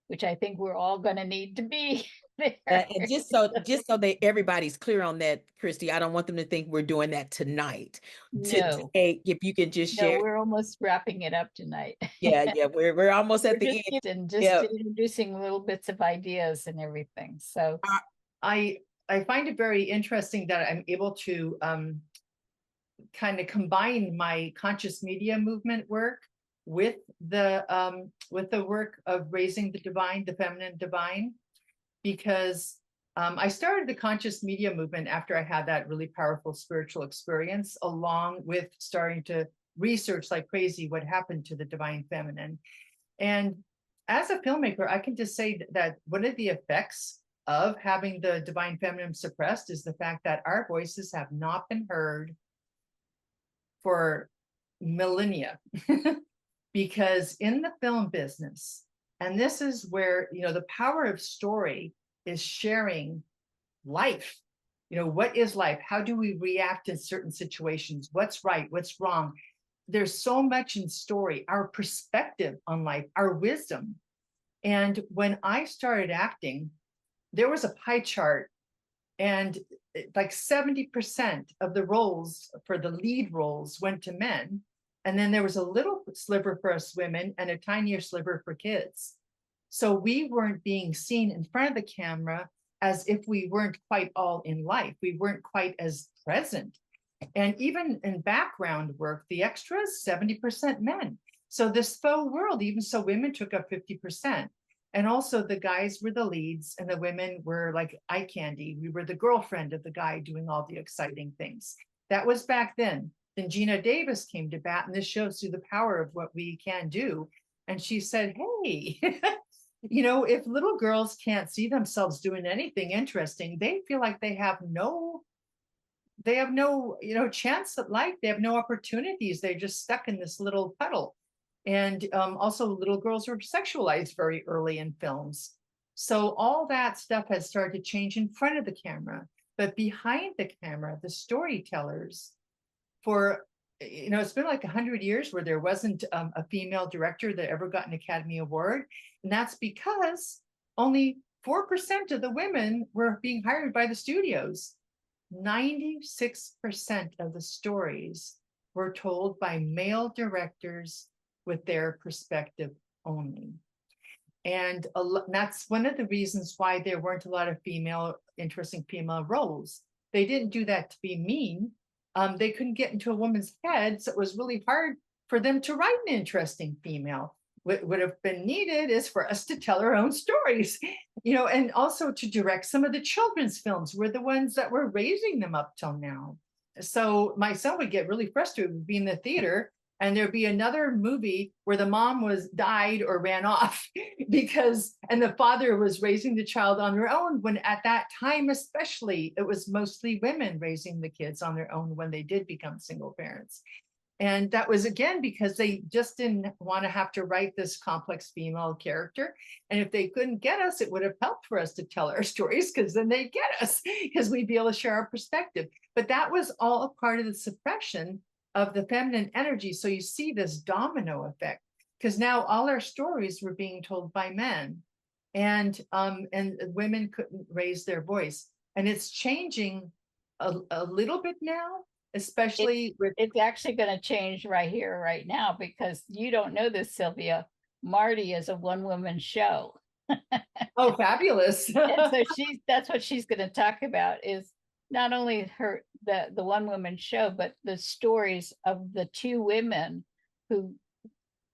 Speaker 1: which I think we're all going to need to be there.
Speaker 5: And just so that everybody's clear on that, Christy, I don't want them to think we're doing that tonight.
Speaker 1: No.
Speaker 5: If you can just share.
Speaker 1: No, we're almost wrapping it up tonight.
Speaker 5: Yeah, we're almost at the end.
Speaker 1: And just introducing little bits of ideas and everything. So
Speaker 2: I find it very interesting that I'm able to kind of combine my conscious media movement work with the work of raising the divine, the feminine divine, because I started the conscious media movement after I had that really powerful spiritual experience, along with starting to research like crazy what happened to the divine feminine. And as a filmmaker, I can just say that one of the effects of having the divine feminine suppressed is the fact that our voices have not been heard for millennia. Because in the film business, and this is where, you know, the power of story is sharing life. You know, what is life? How do we react in certain situations? What's right? What's wrong? There's so much in story, our perspective on life, our wisdom. And when I started acting, there was a pie chart, and like 70% of the roles for the lead roles went to men. And then there was a little sliver for us women and a tinier sliver for kids. So we weren't being seen in front of the camera as if we weren't quite all in life. We weren't quite as present. And even in background work, the extras, 70% men. So this faux world, even so women took up 50%. And also the guys were the leads and the women were like eye candy. We were the girlfriend of the guy doing all the exciting things. That was back then. Then Gina Davis came to bat, and this shows you the power of what we can do. And she said, hey, you know, if little girls can't see themselves doing anything interesting, they feel like they have no they have no, chance at life. They have no opportunities. They're just stuck in this little puddle. And also little girls are sexualized very early in films. So all that stuff has started to change in front of the camera, but behind the camera, the storytellers for, it's been like 100 years where there wasn't a female director that ever got an Academy Award. And that's because only 4% of the women were being hired by the studios. 96% of the stories were told by male directors with their perspective only. And that's one of the reasons why there weren't a lot of interesting female roles. They didn't do that to be mean. They couldn't get into a woman's head, so it was really hard for them to write an interesting female. What would have been needed is for us to tell our own stories, and also to direct some of the children's films. We're the ones that were raising them up till now. So my son would get really frustrated with being in the theater, and there'd be another movie where the mom died or ran off and the father was raising the child on their own, when at that time, especially, it was mostly women raising the kids on their own when they did become single parents. And that was, again, because they just didn't want to have to write this complex female character. And if they couldn't get us, it would have helped for us to tell our stories, because then they'd get us, because we'd be able to share our perspective. But that was all a part of the suppression of the feminine energy. So you see this domino effect, because now all our stories were being told by men, and women couldn't raise their voice. And it's changing a little bit now, especially
Speaker 1: it's actually going to change right here, right now, because you don't know this, Sylvia. Marty is a one-woman show.
Speaker 2: Oh, fabulous.
Speaker 1: And so that's what she's going to talk about, is not only the one-woman show, but the stories of the two women who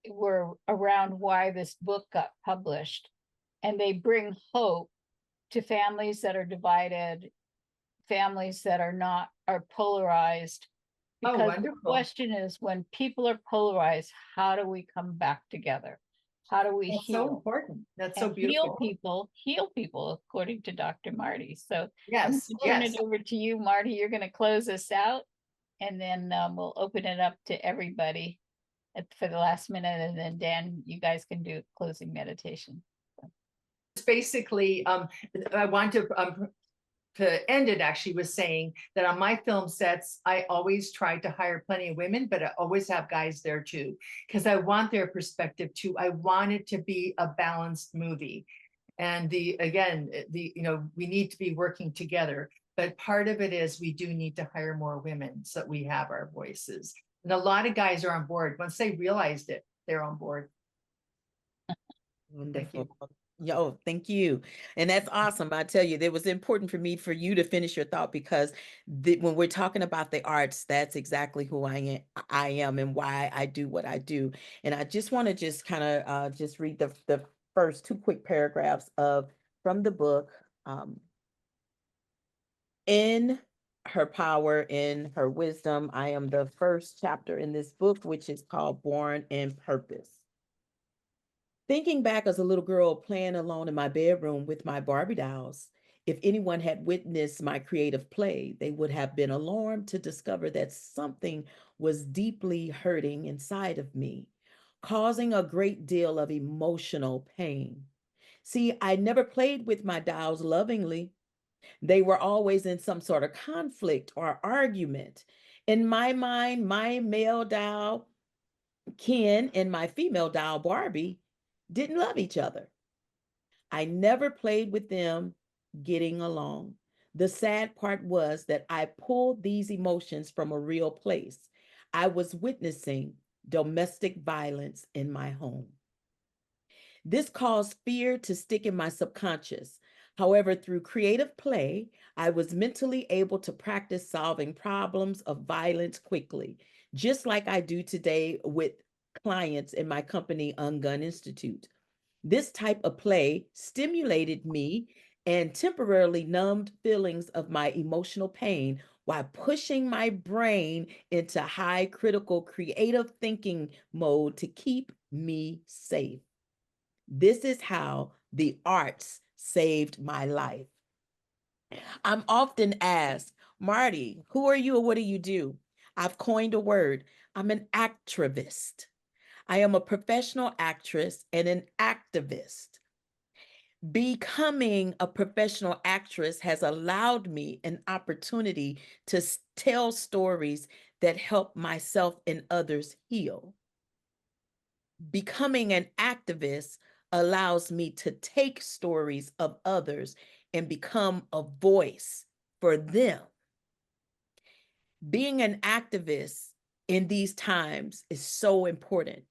Speaker 1: were around why this book got published. And they bring hope to families that are divided, families that are polarized. Because the question is, when people are polarized, how do we come back together? How do we heal?
Speaker 2: So important. That's so beautiful.
Speaker 1: Heal people, according to Dr. Marty. So
Speaker 2: yes,
Speaker 1: I'm going to turn it over to you, Marty. You're going to close us out, and then we'll open it up to everybody for the last minute. And then Dan, you guys can do closing meditation.
Speaker 2: Basically, I want to end it actually with saying that on my film sets, I always try to hire plenty of women, but I always have guys there too, because I want their perspective too. I want it to be a balanced movie. And we need to be working together, but part of it is we do need to hire more women so that we have our voices. And a lot of guys are on board. Once they realized it, they're on board.
Speaker 5: Thank you. Yo, thank you. And that's awesome. I tell you, it was important for you to finish your thought, because when we're talking about the arts, that's exactly who I am and why I do what I do. And I just want to just kind of just read the first two quick paragraphs from the book. In her power, in her wisdom. I am the first chapter in this book, which is called Born in Purpose. Thinking back as a little girl playing alone in my bedroom with my Barbie dolls, if anyone had witnessed my creative play, they would have been alarmed to discover that something was deeply hurting inside of me, causing a great deal of emotional pain. See, I never played with my dolls lovingly. They were always in some sort of conflict or argument. In my mind, my male doll, Ken, and my female doll, Barbie, didn't love each other. I never played with them getting along. The sad part was that I pulled these emotions from a real place. I was witnessing domestic violence in my home. This caused fear to stick in my subconscious. However, through creative play, I was mentally able to practice solving problems of violence quickly, just like I do today with clients in my company, Ungun Institute. This type of play stimulated me and temporarily numbed feelings of my emotional pain while pushing my brain into high critical creative thinking mode to keep me safe. This is how the arts saved my life. I'm often asked, Marty, who are you or what do you do? I've coined a word. I'm an activist. I am a professional actress and an activist. Becoming a professional actress has allowed me an opportunity to tell stories that help myself and others heal. Becoming an activist allows me to take stories of others and become a voice for them. Being an activist in these times is so important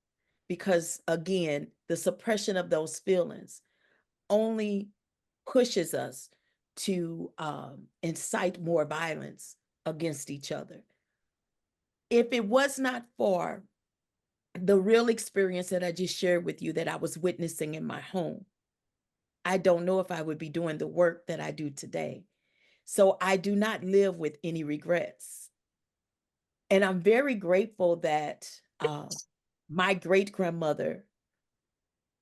Speaker 5: because, again, the suppression of those feelings only pushes us to incite more violence against each other. If it was not for the real experience that I just shared with you that I was witnessing in my home, I don't know if I would be doing the work that I do today. So I do not live with any regrets. And I'm very grateful that my great-grandmother,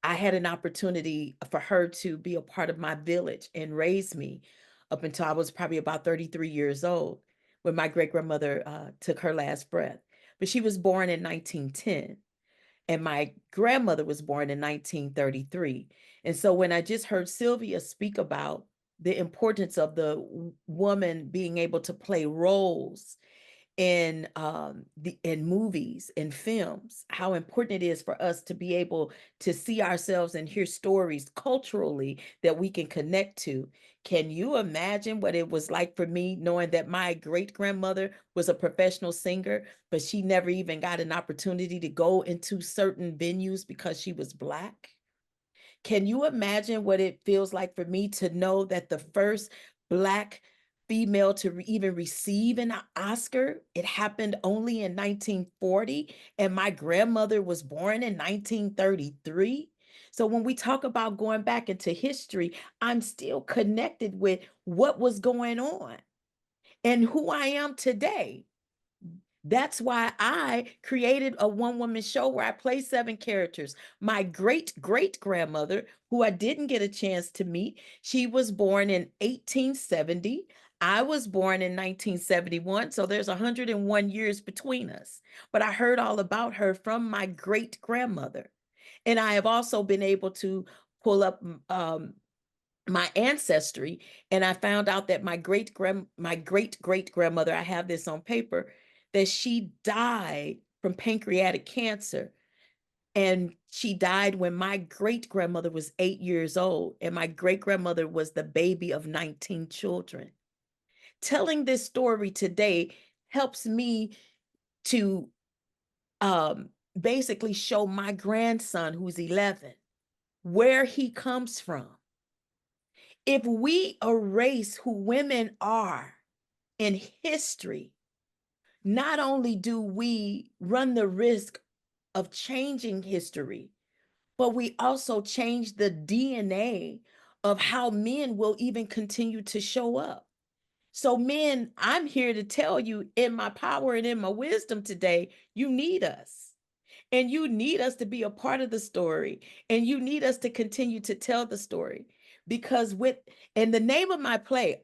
Speaker 5: I had an opportunity for her to be a part of my village and raise me up until I was probably about 33 years old when my great-grandmother took her last breath. But she was born in 1910. And my grandmother was born in 1933. And so when I just heard Sylvia speak about the importance of the woman being able to play roles in movies and films, how important it is for us to be able to see ourselves and hear stories culturally that we can connect to. Can you imagine what it was like for me knowing that my great-grandmother was a professional singer, but she never even got an opportunity to go into certain venues because she was Black? Can you imagine what it feels like for me to know that the first Black female to even receive an Oscar, it happened only in 1940, and my grandmother was born in 1933? So when we talk about going back into history, I'm still connected with what was going on and who I am today. That's why I created a one-woman show where I play 7 characters. My great-great-grandmother, who I didn't get a chance to meet, she was born in 1870. I was born in 1971, so there's 101 years between us. But I heard all about her from my great-grandmother. And I have also been able to pull up my ancestry, and I found out that my great-great-grandmother, I have this on paper, that she died from pancreatic cancer. And she died when my great-grandmother was 8 years old, and my great-grandmother was the baby of 19 children. Telling this story today helps me to basically show my grandson, who's 11, where he comes from. If we erase who women are in history, not only do we run the risk of changing history, but we also change the DNA of how men will even continue to show up. So men, I'm here to tell you in my power and in my wisdom today, you need us. And you need us to be a part of the story. And you need us to continue to tell the story. Because and the name of my play,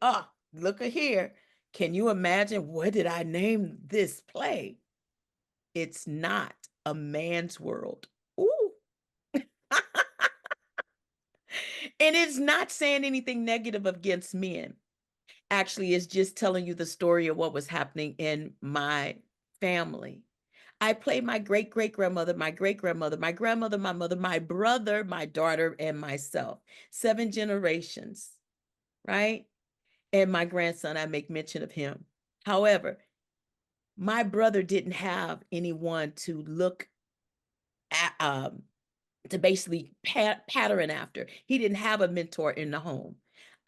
Speaker 5: look at here. Can you imagine what did I name this play? It's Not a Man's World. Ooh. And it's not saying anything negative against men. Actually, it's just telling you the story of what was happening in my family. I play my great-great-grandmother, my great-grandmother, my grandmother, my mother, my brother, my daughter, and myself. 7 generations, right? And my grandson, I make mention of him. However, my brother didn't have anyone to look at, to basically pattern after. He didn't have a mentor in the home.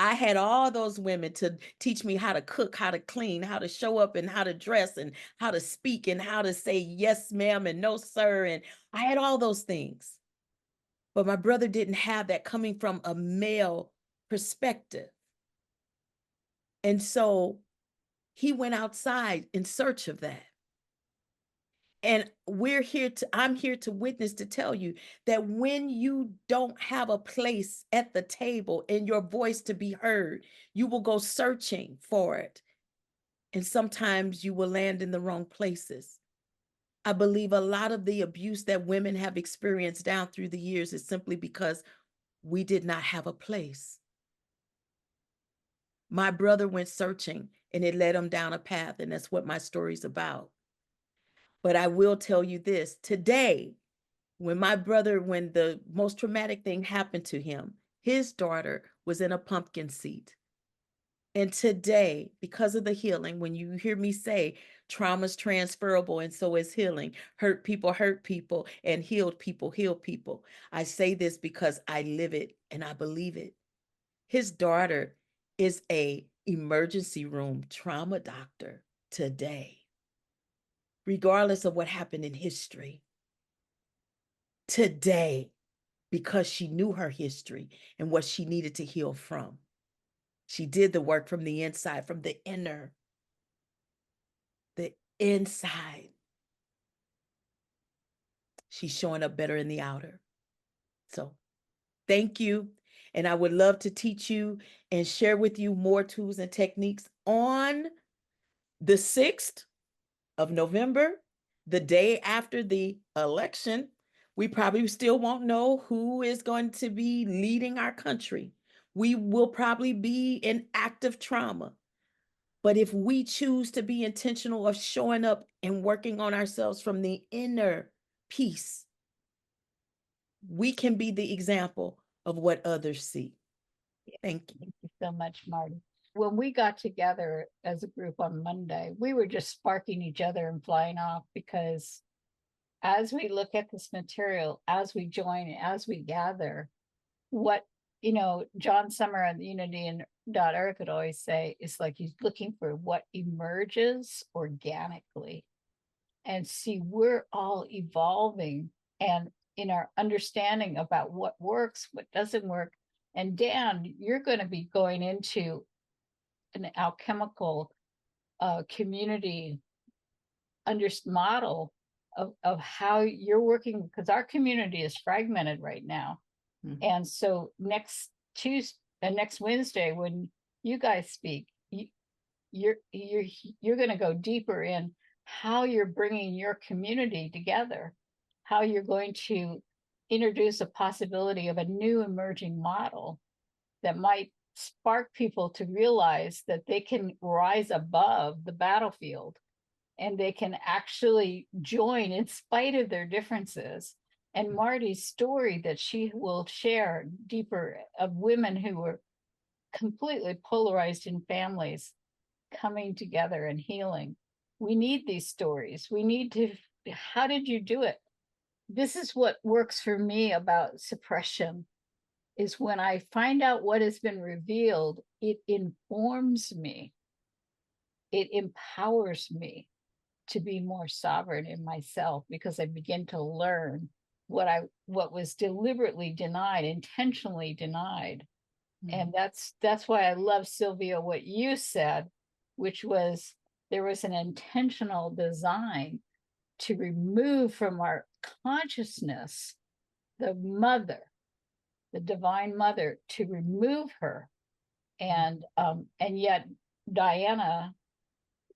Speaker 5: I had all those women to teach me how to cook, how to clean, how to show up and how to dress and how to speak and how to say yes, ma'am, and no, sir. And I had all those things. But my brother didn't have that coming from a male perspective. And so he went outside in search of that. And I'm here to witness, to tell you that when you don't have a place at the table and your voice to be heard, you will go searching for it. And sometimes you will land in the wrong places. I believe a lot of the abuse that women have experienced down through the years is simply because we did not have a place. My brother went searching and it led him down a path, and that's what my story's about. But I will tell you this, today, when the most traumatic thing happened to him, his daughter was in a pumpkin seat. And today, because of the healing, when you hear me say trauma's transferable and so is healing, hurt people, and healed people, heal people. I say this because I live it and I believe it. His daughter is a emergency room trauma doctor today, regardless of what happened in history. Today, because she knew her history and what she needed to heal from. She did the work from the inside, from the inner, the inside. She's showing up better in the outer. So thank you. And I would love to teach you and share with you more tools and techniques on the 6th of November, the day after the election. We probably still won't know who is going to be leading our country. We will probably be in active trauma. But if we choose to be intentional of showing up and working on ourselves from the inner peace, we can be the example of what others see. Thank you.
Speaker 1: Thank you so much, Marty. When we got together as a group on Monday, we were just sparking each other and flying off, because as we look at this material, as we join, as we gather, what, John Summer and Unity and .org could always say, is like he's looking for what emerges organically. And see, we're all evolving and in our understanding about what works, what doesn't work. And Dan, you're going to be going into an alchemical community model of how you're working, because our community is fragmented right now.
Speaker 2: Mhm.
Speaker 1: And so next Wednesday, when you guys speak, you're going to go deeper in how you're bringing your community together, how you're going to introduce a possibility of a new emerging model that might spark people to realize that they can rise above the battlefield and they can actually join in spite of their differences. And Marty's story that she will share deeper of women who were completely polarized in families coming together and healing. We need these stories. We need to, how did you do it? This is what works for me about suppression, is when I find out what has been revealed, it informs me. It empowers me to be more sovereign in myself, because I begin to learn what was deliberately denied, intentionally denied. And that's why I love, Sylvia, what you said, which was there was an intentional design to remove from our consciousness the mother, the divine mother, to remove her. And yet Diana,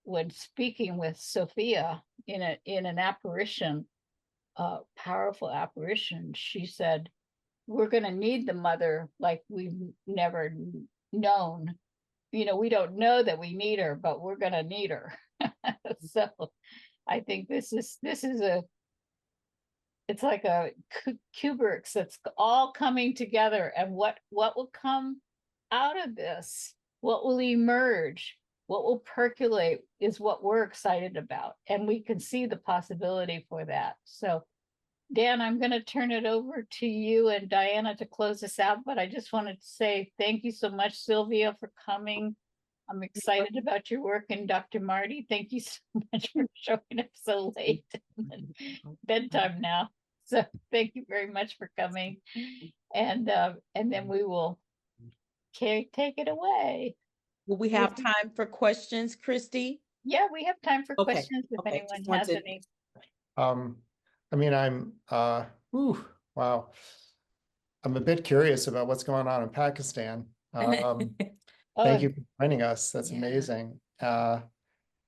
Speaker 1: when speaking with Sophia in an apparition, powerful apparition, she said, we're going to need the mother like we've never known. We don't know that we need her, but we're going to need her. So I think this is it's like a Kubrick's that's all coming together. And what will come out of this, what will emerge, what will percolate, is what we're excited about. And we can see the possibility for that. So Dan, I'm going to turn it over to you and Diana to close this out, but I just wanted to say thank you so much, Sylvia, for coming. I'm excited about your work. And Dr. Marty, thank you so much for showing up so late. Bedtime now. So thank you very much for coming. And then we will take it away.
Speaker 5: Will we have time for questions, Christy?
Speaker 1: Yeah, we have time for
Speaker 5: Okay,
Speaker 1: questions if
Speaker 5: okay,
Speaker 1: anyone
Speaker 5: just want
Speaker 1: has
Speaker 5: to-
Speaker 1: any.
Speaker 4: I mean, wow. I'm a bit curious about what's going on in Pakistan.
Speaker 1: Oh,
Speaker 4: Thank you for joining us. That's
Speaker 5: Yeah.
Speaker 4: amazing.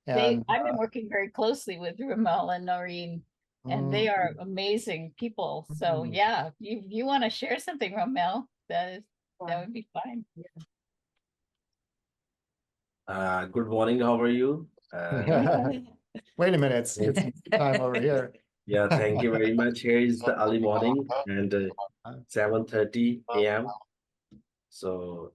Speaker 4: And
Speaker 1: I've been working very closely with Ramel and Noreen, and they are amazing people. So
Speaker 4: Mm.
Speaker 1: yeah, you want to share something, Ramel, that would be fine.
Speaker 6: Good morning. How are you?
Speaker 4: Wait a minute, it's time over here.
Speaker 6: Yeah, thank you very much. Here is the early morning and 7:30 a.m. So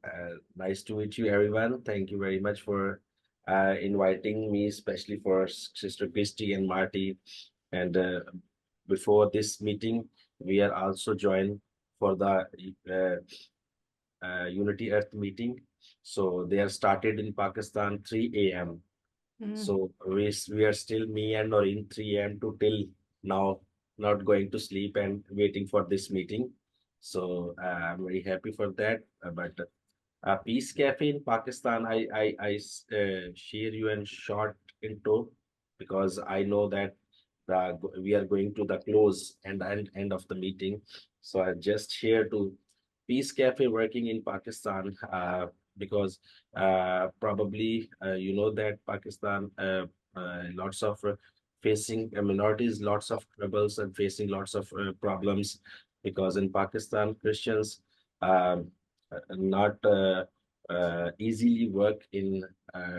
Speaker 6: nice to meet you, everyone. Thank you very much for inviting me, especially for Sister Christy and Marty. And before this meeting, we are also joined for the Unity Earth meeting. So they are started in Pakistan 3 a.m. So we are still me and Noreen 3 a.m. to till now, not going to sleep and waiting for this meeting. So I'm very happy for that. But Peace Cafe in Pakistan, I share you in short intro because I know that we are going to the close and end of the meeting. So I just share to Peace Cafe working in Pakistan because probably you know that Pakistan lots of facing minorities, lots of troubles and facing lots of problems because in Pakistan Christians not easily work in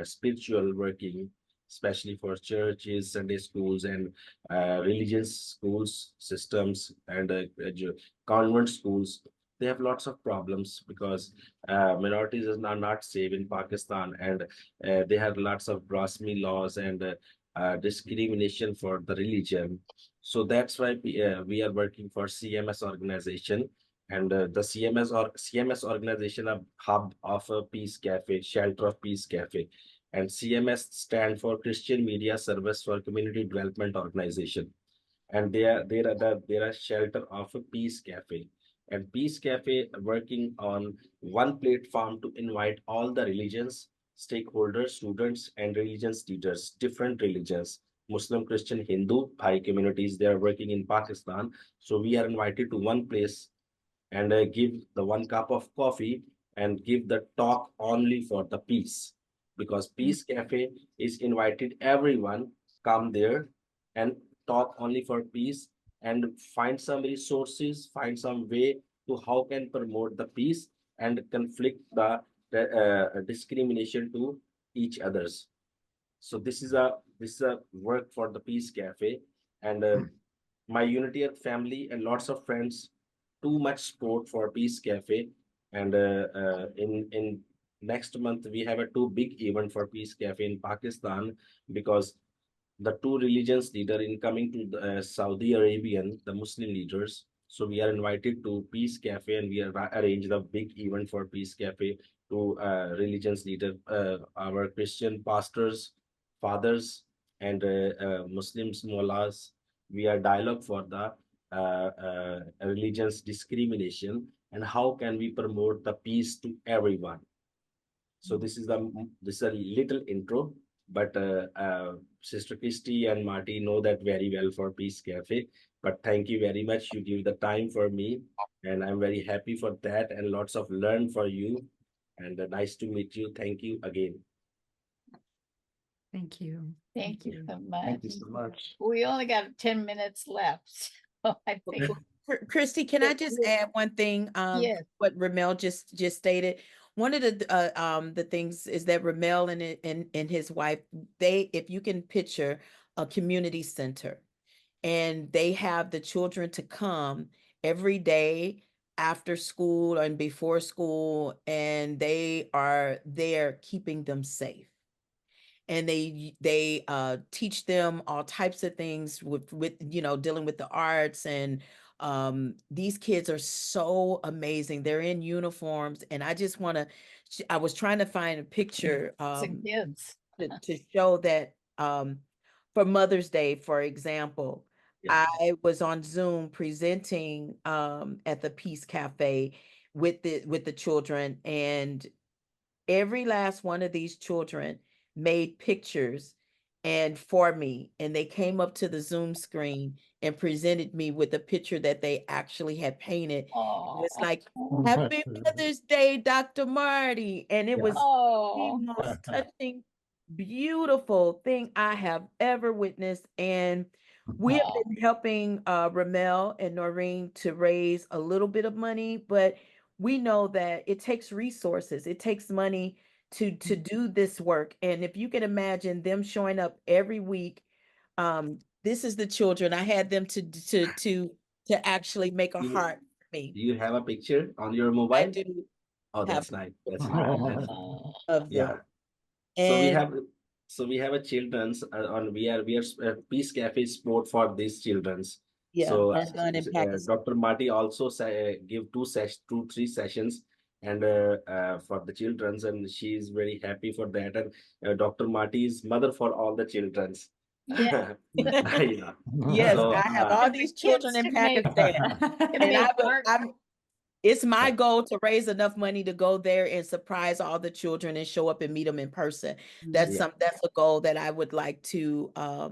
Speaker 6: spiritual working, especially for churches, Sunday schools, and religious schools systems and convent schools. They have lots of problems because minorities are not safe in Pakistan, and they have lots of blasphemy laws and discrimination for the religion. So that's why we are working for CMS organization, and the CMS organization a hub of a Peace Cafe, Shelter of Peace Cafe, and CMS stand for Christian Media Service for Community Development Organization, and they are shelter of a Peace Cafe, and Peace Cafe working on one platform to invite all the religions, stakeholders, students, and religious leaders, different religions. Muslim, Christian, Hindu, Thai communities, they are working in Pakistan. So we are invited to one place and give the one cup of coffee and give the talk only for the peace, because Peace Cafe is invited everyone come there and talk only for peace and find some resources, find some way to how can promote the peace and conflict the discrimination to each others. So this is a work for the Peace Cafe, and my Unity Earth family and lots of friends too much support for Peace Cafe. And in next month we have a two big event for Peace Cafe in Pakistan, because the two religions leader in coming to the, Saudi Arabian, the Muslim leaders. So we are invited to Peace Cafe, and we are arrange the big event for Peace Cafe to religions leader, our Christian pastors, fathers, and Muslims mullahs. We are dialogue for the religions discrimination and how can we promote the peace to everyone. So this is a little intro, but Sister Christy and Marty know that very well for Peace Cafe. But thank you very much. You give the time for me, and I'm very happy for that, and lots of learn for you. And nice to meet you. Thank you again.
Speaker 3: Thank you.
Speaker 1: Thank you so much.
Speaker 4: Thank you so much.
Speaker 1: We only got 10 minutes left. So I think
Speaker 5: Christy, can I just add one thing?
Speaker 1: Yes.
Speaker 5: What Ramel just stated. One of the things is that Ramel and his wife, if you can picture a community center, and they have the children to come every day after school and before school, and they are there keeping them safe. And they teach them all types of things with dealing with the arts, and these kids are so amazing. They're in uniforms, and I just want to I was trying to find a picture
Speaker 1: some kids.
Speaker 5: to show that for Mother's Day, for example,
Speaker 6: Yeah.
Speaker 5: I was on Zoom presenting at the Peace Cafe with the children, and every last one of these children made pictures and for me, and they came up to the Zoom screen and presented me with a picture that they actually had painted.
Speaker 1: Oh,
Speaker 5: It's like, Happy Mother's Day, Dr. Marty. And it
Speaker 4: Yeah.
Speaker 5: was the
Speaker 1: oh,
Speaker 5: most touching beautiful thing I have ever witnessed. And we have
Speaker 1: Oh,
Speaker 5: been helping Ramel and Noreen to raise a little bit of money, but we know that it takes resources, it takes money to do this work. And if you can imagine them showing up every week, this is the children. I had them to actually make a
Speaker 6: You,
Speaker 5: heart for me.
Speaker 6: you have a picture on your
Speaker 5: I
Speaker 6: mobile?
Speaker 5: do
Speaker 6: Oh,
Speaker 5: have
Speaker 6: that's nice. That's nice. That's nice.
Speaker 1: oh,
Speaker 5: of them.
Speaker 6: Yeah. So we
Speaker 5: And
Speaker 6: have a children's on we are Peace Cafe sport for these children's.
Speaker 5: yeah,
Speaker 6: So
Speaker 5: Ungun in Pakistan.
Speaker 6: Dr. Marty also give 2 3 sessions and for the children's, and she is very happy for that. And Dr. Marty is mother for all the children's.
Speaker 1: yeah.
Speaker 6: Yeah.
Speaker 5: Yes,
Speaker 6: So
Speaker 5: I have all
Speaker 1: And for
Speaker 5: these children
Speaker 1: kids
Speaker 5: in
Speaker 1: to make
Speaker 5: Pakistan.
Speaker 1: to
Speaker 5: And
Speaker 1: make art.
Speaker 5: it's my goal to raise enough money to go there and surprise all the children and show up and meet them in person. That's
Speaker 6: yeah,
Speaker 5: that's a goal that I would like to
Speaker 6: yeah,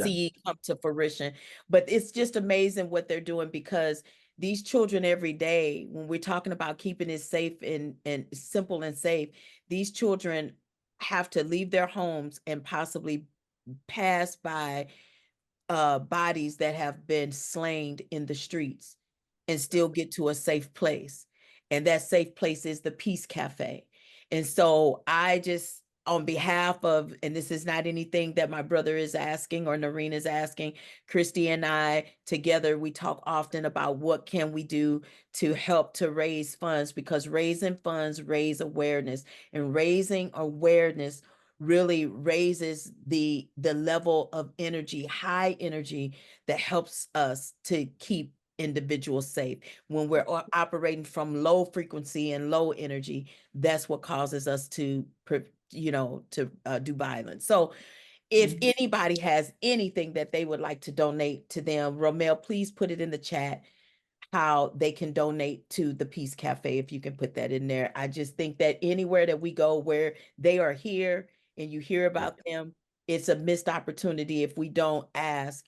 Speaker 5: see come to fruition. But it's just amazing what they're doing, because these children every day, when we're talking about keeping it safe and simple and safe, these children have to leave their homes and possibly pass by bodies that have been slain in the streets and still get to a safe place. And that safe place is the Peace Cafe. And so I just, on behalf of, and this is not anything that my brother is asking or Noreen is asking, Christy and I together, we talk often about what can we do to help to raise funds, because raising funds raise awareness, and raising awareness really raises the level of energy, high energy, that helps us to keep individuals safe. When we're operating from low frequency and low energy, that's what causes us to do violence. So if anybody has anything that they would like to donate to them, Romel, please put it in the chat how they can donate to the Peace Cafe, if you can put that in there. I just think that anywhere that we go where they are here and you hear
Speaker 6: yeah,
Speaker 5: about them, it's a missed opportunity if we don't ask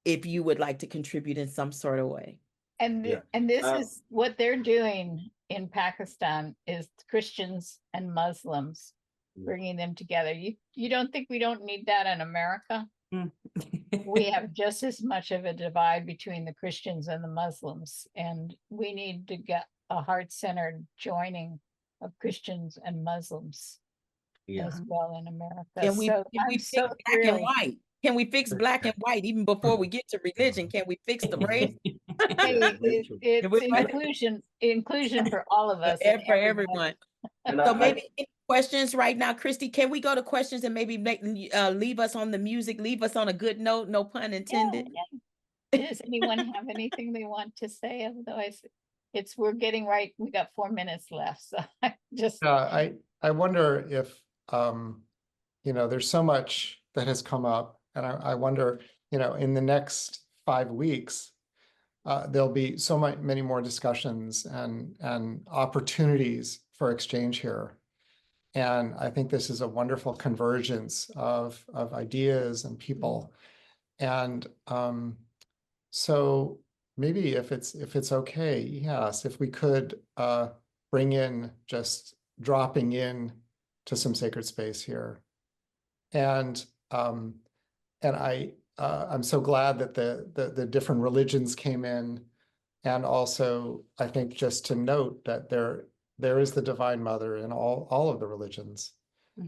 Speaker 5: if you would like to contribute in some sort of way.
Speaker 6: yeah.
Speaker 1: And this
Speaker 6: Uh,
Speaker 1: is what they're doing in Pakistan, is Christians and Muslims, bringing them together. You don't think we don't need that in America? We have just as much of a divide between the Christians and the Muslims, and we need to get a heart-centered joining of Christians and Muslims
Speaker 6: yeah.
Speaker 1: as well in America.
Speaker 5: Can
Speaker 1: So
Speaker 5: we
Speaker 1: I'm
Speaker 5: fix
Speaker 1: so
Speaker 5: black and
Speaker 1: thrilled.
Speaker 5: white? Can we fix black and white even before we get to religion? Can we fix the race?
Speaker 1: Hey,
Speaker 6: Very true.
Speaker 1: it's
Speaker 5: With
Speaker 1: inclusion for all of us and
Speaker 5: for
Speaker 1: everybody.
Speaker 5: everyone.
Speaker 6: And
Speaker 5: So maybe any questions right now, Christy? Can we go to questions and maybe leave us on the music, leave us on a good note, no pun
Speaker 1: Yeah,
Speaker 5: intended?
Speaker 1: yeah. Does anyone have anything they want to say? Otherwise, we're getting right. We got 4 minutes left, so I just
Speaker 4: I wonder if there's so much that has come up, and I wonder, in the next 5 weeks, there'll be so many more discussions and opportunities for exchange here. And I think this is a wonderful convergence of ideas and people. And so maybe if it's okay, yes, if we could bring in, just dropping in to some sacred space here. And I'm so glad that the different religions came in. And also, I think just to note that there is the Divine Mother in all of the religions,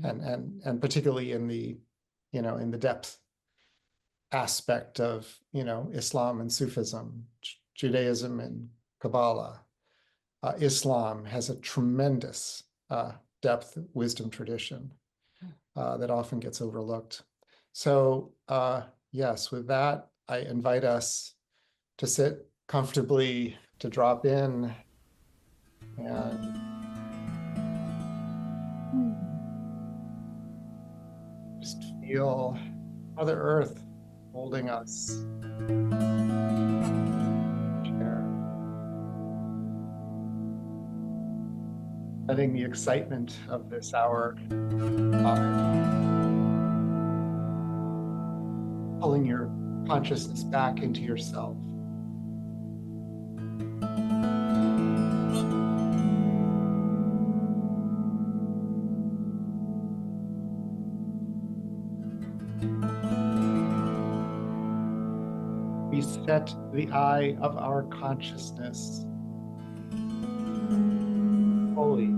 Speaker 4: and particularly in the depth aspect of Islam and Sufism, Judaism and Kabbalah. Islam has a tremendous depth wisdom tradition that often gets overlooked. So yes, with that, I invite us to sit comfortably, to drop in, and just feel Mother Earth holding us. Letting the excitement of this hour, pulling your consciousness back into yourself. set the eye of our consciousness. Holy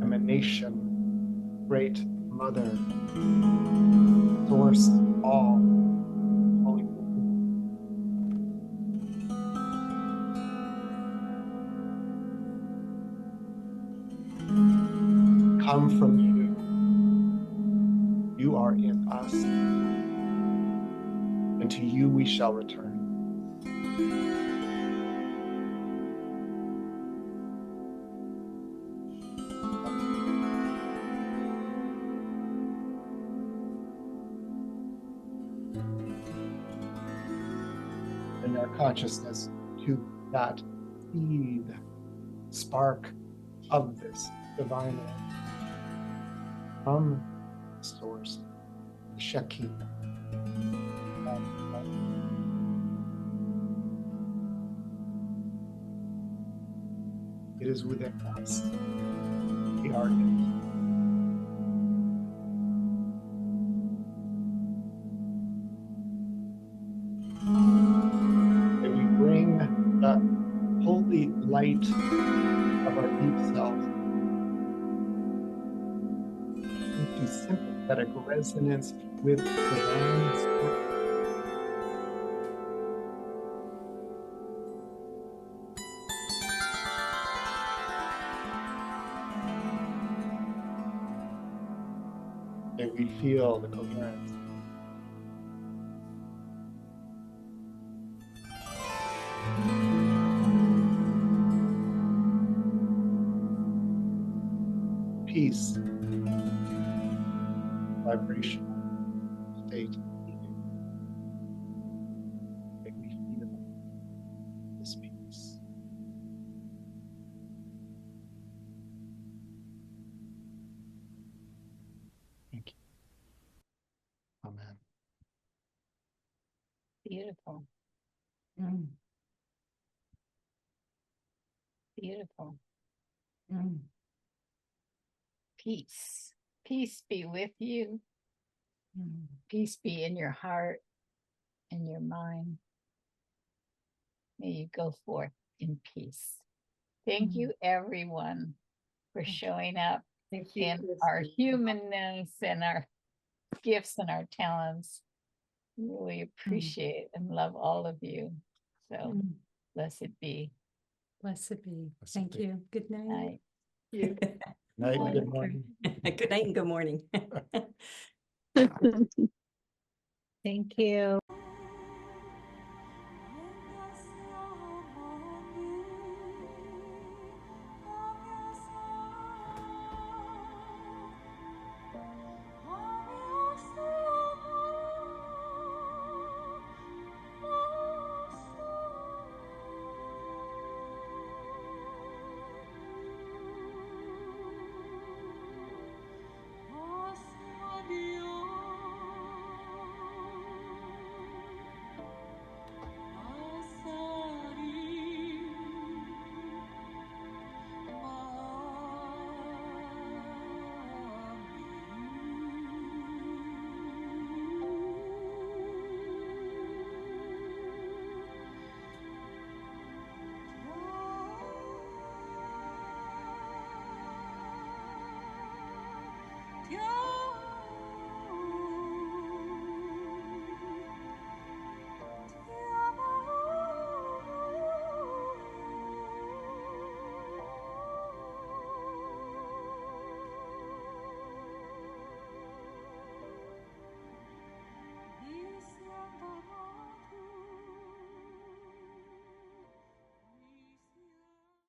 Speaker 4: emanation, great mother, source of all, holy. Come from you. You are in us, and to you we shall return. In our consciousness to that seed spark of this divine life from the source, the Shekinah. It is within us. We are it. That we bring the holy light of our deep self into sympathetic resonance with divine spirit. May we feel the coherence. Peace, vibration, state. May we feel this peace. Thank you. Amen.
Speaker 1: Beautiful. Beautiful. Peace. Peace be with you. Peace be in your heart and your mind. May you go forth in peace. Thank you, everyone, for showing up
Speaker 2: Thank you.
Speaker 1: in our humanness and our gifts and our talents. Really appreciate and love all of you. So blessed be.
Speaker 7: Blessed be.
Speaker 4: Blessed
Speaker 7: Thank
Speaker 4: be.
Speaker 7: you. Good night.
Speaker 1: Night.
Speaker 4: Night and good morning.
Speaker 3: Good night and good morning.
Speaker 1: Thank you.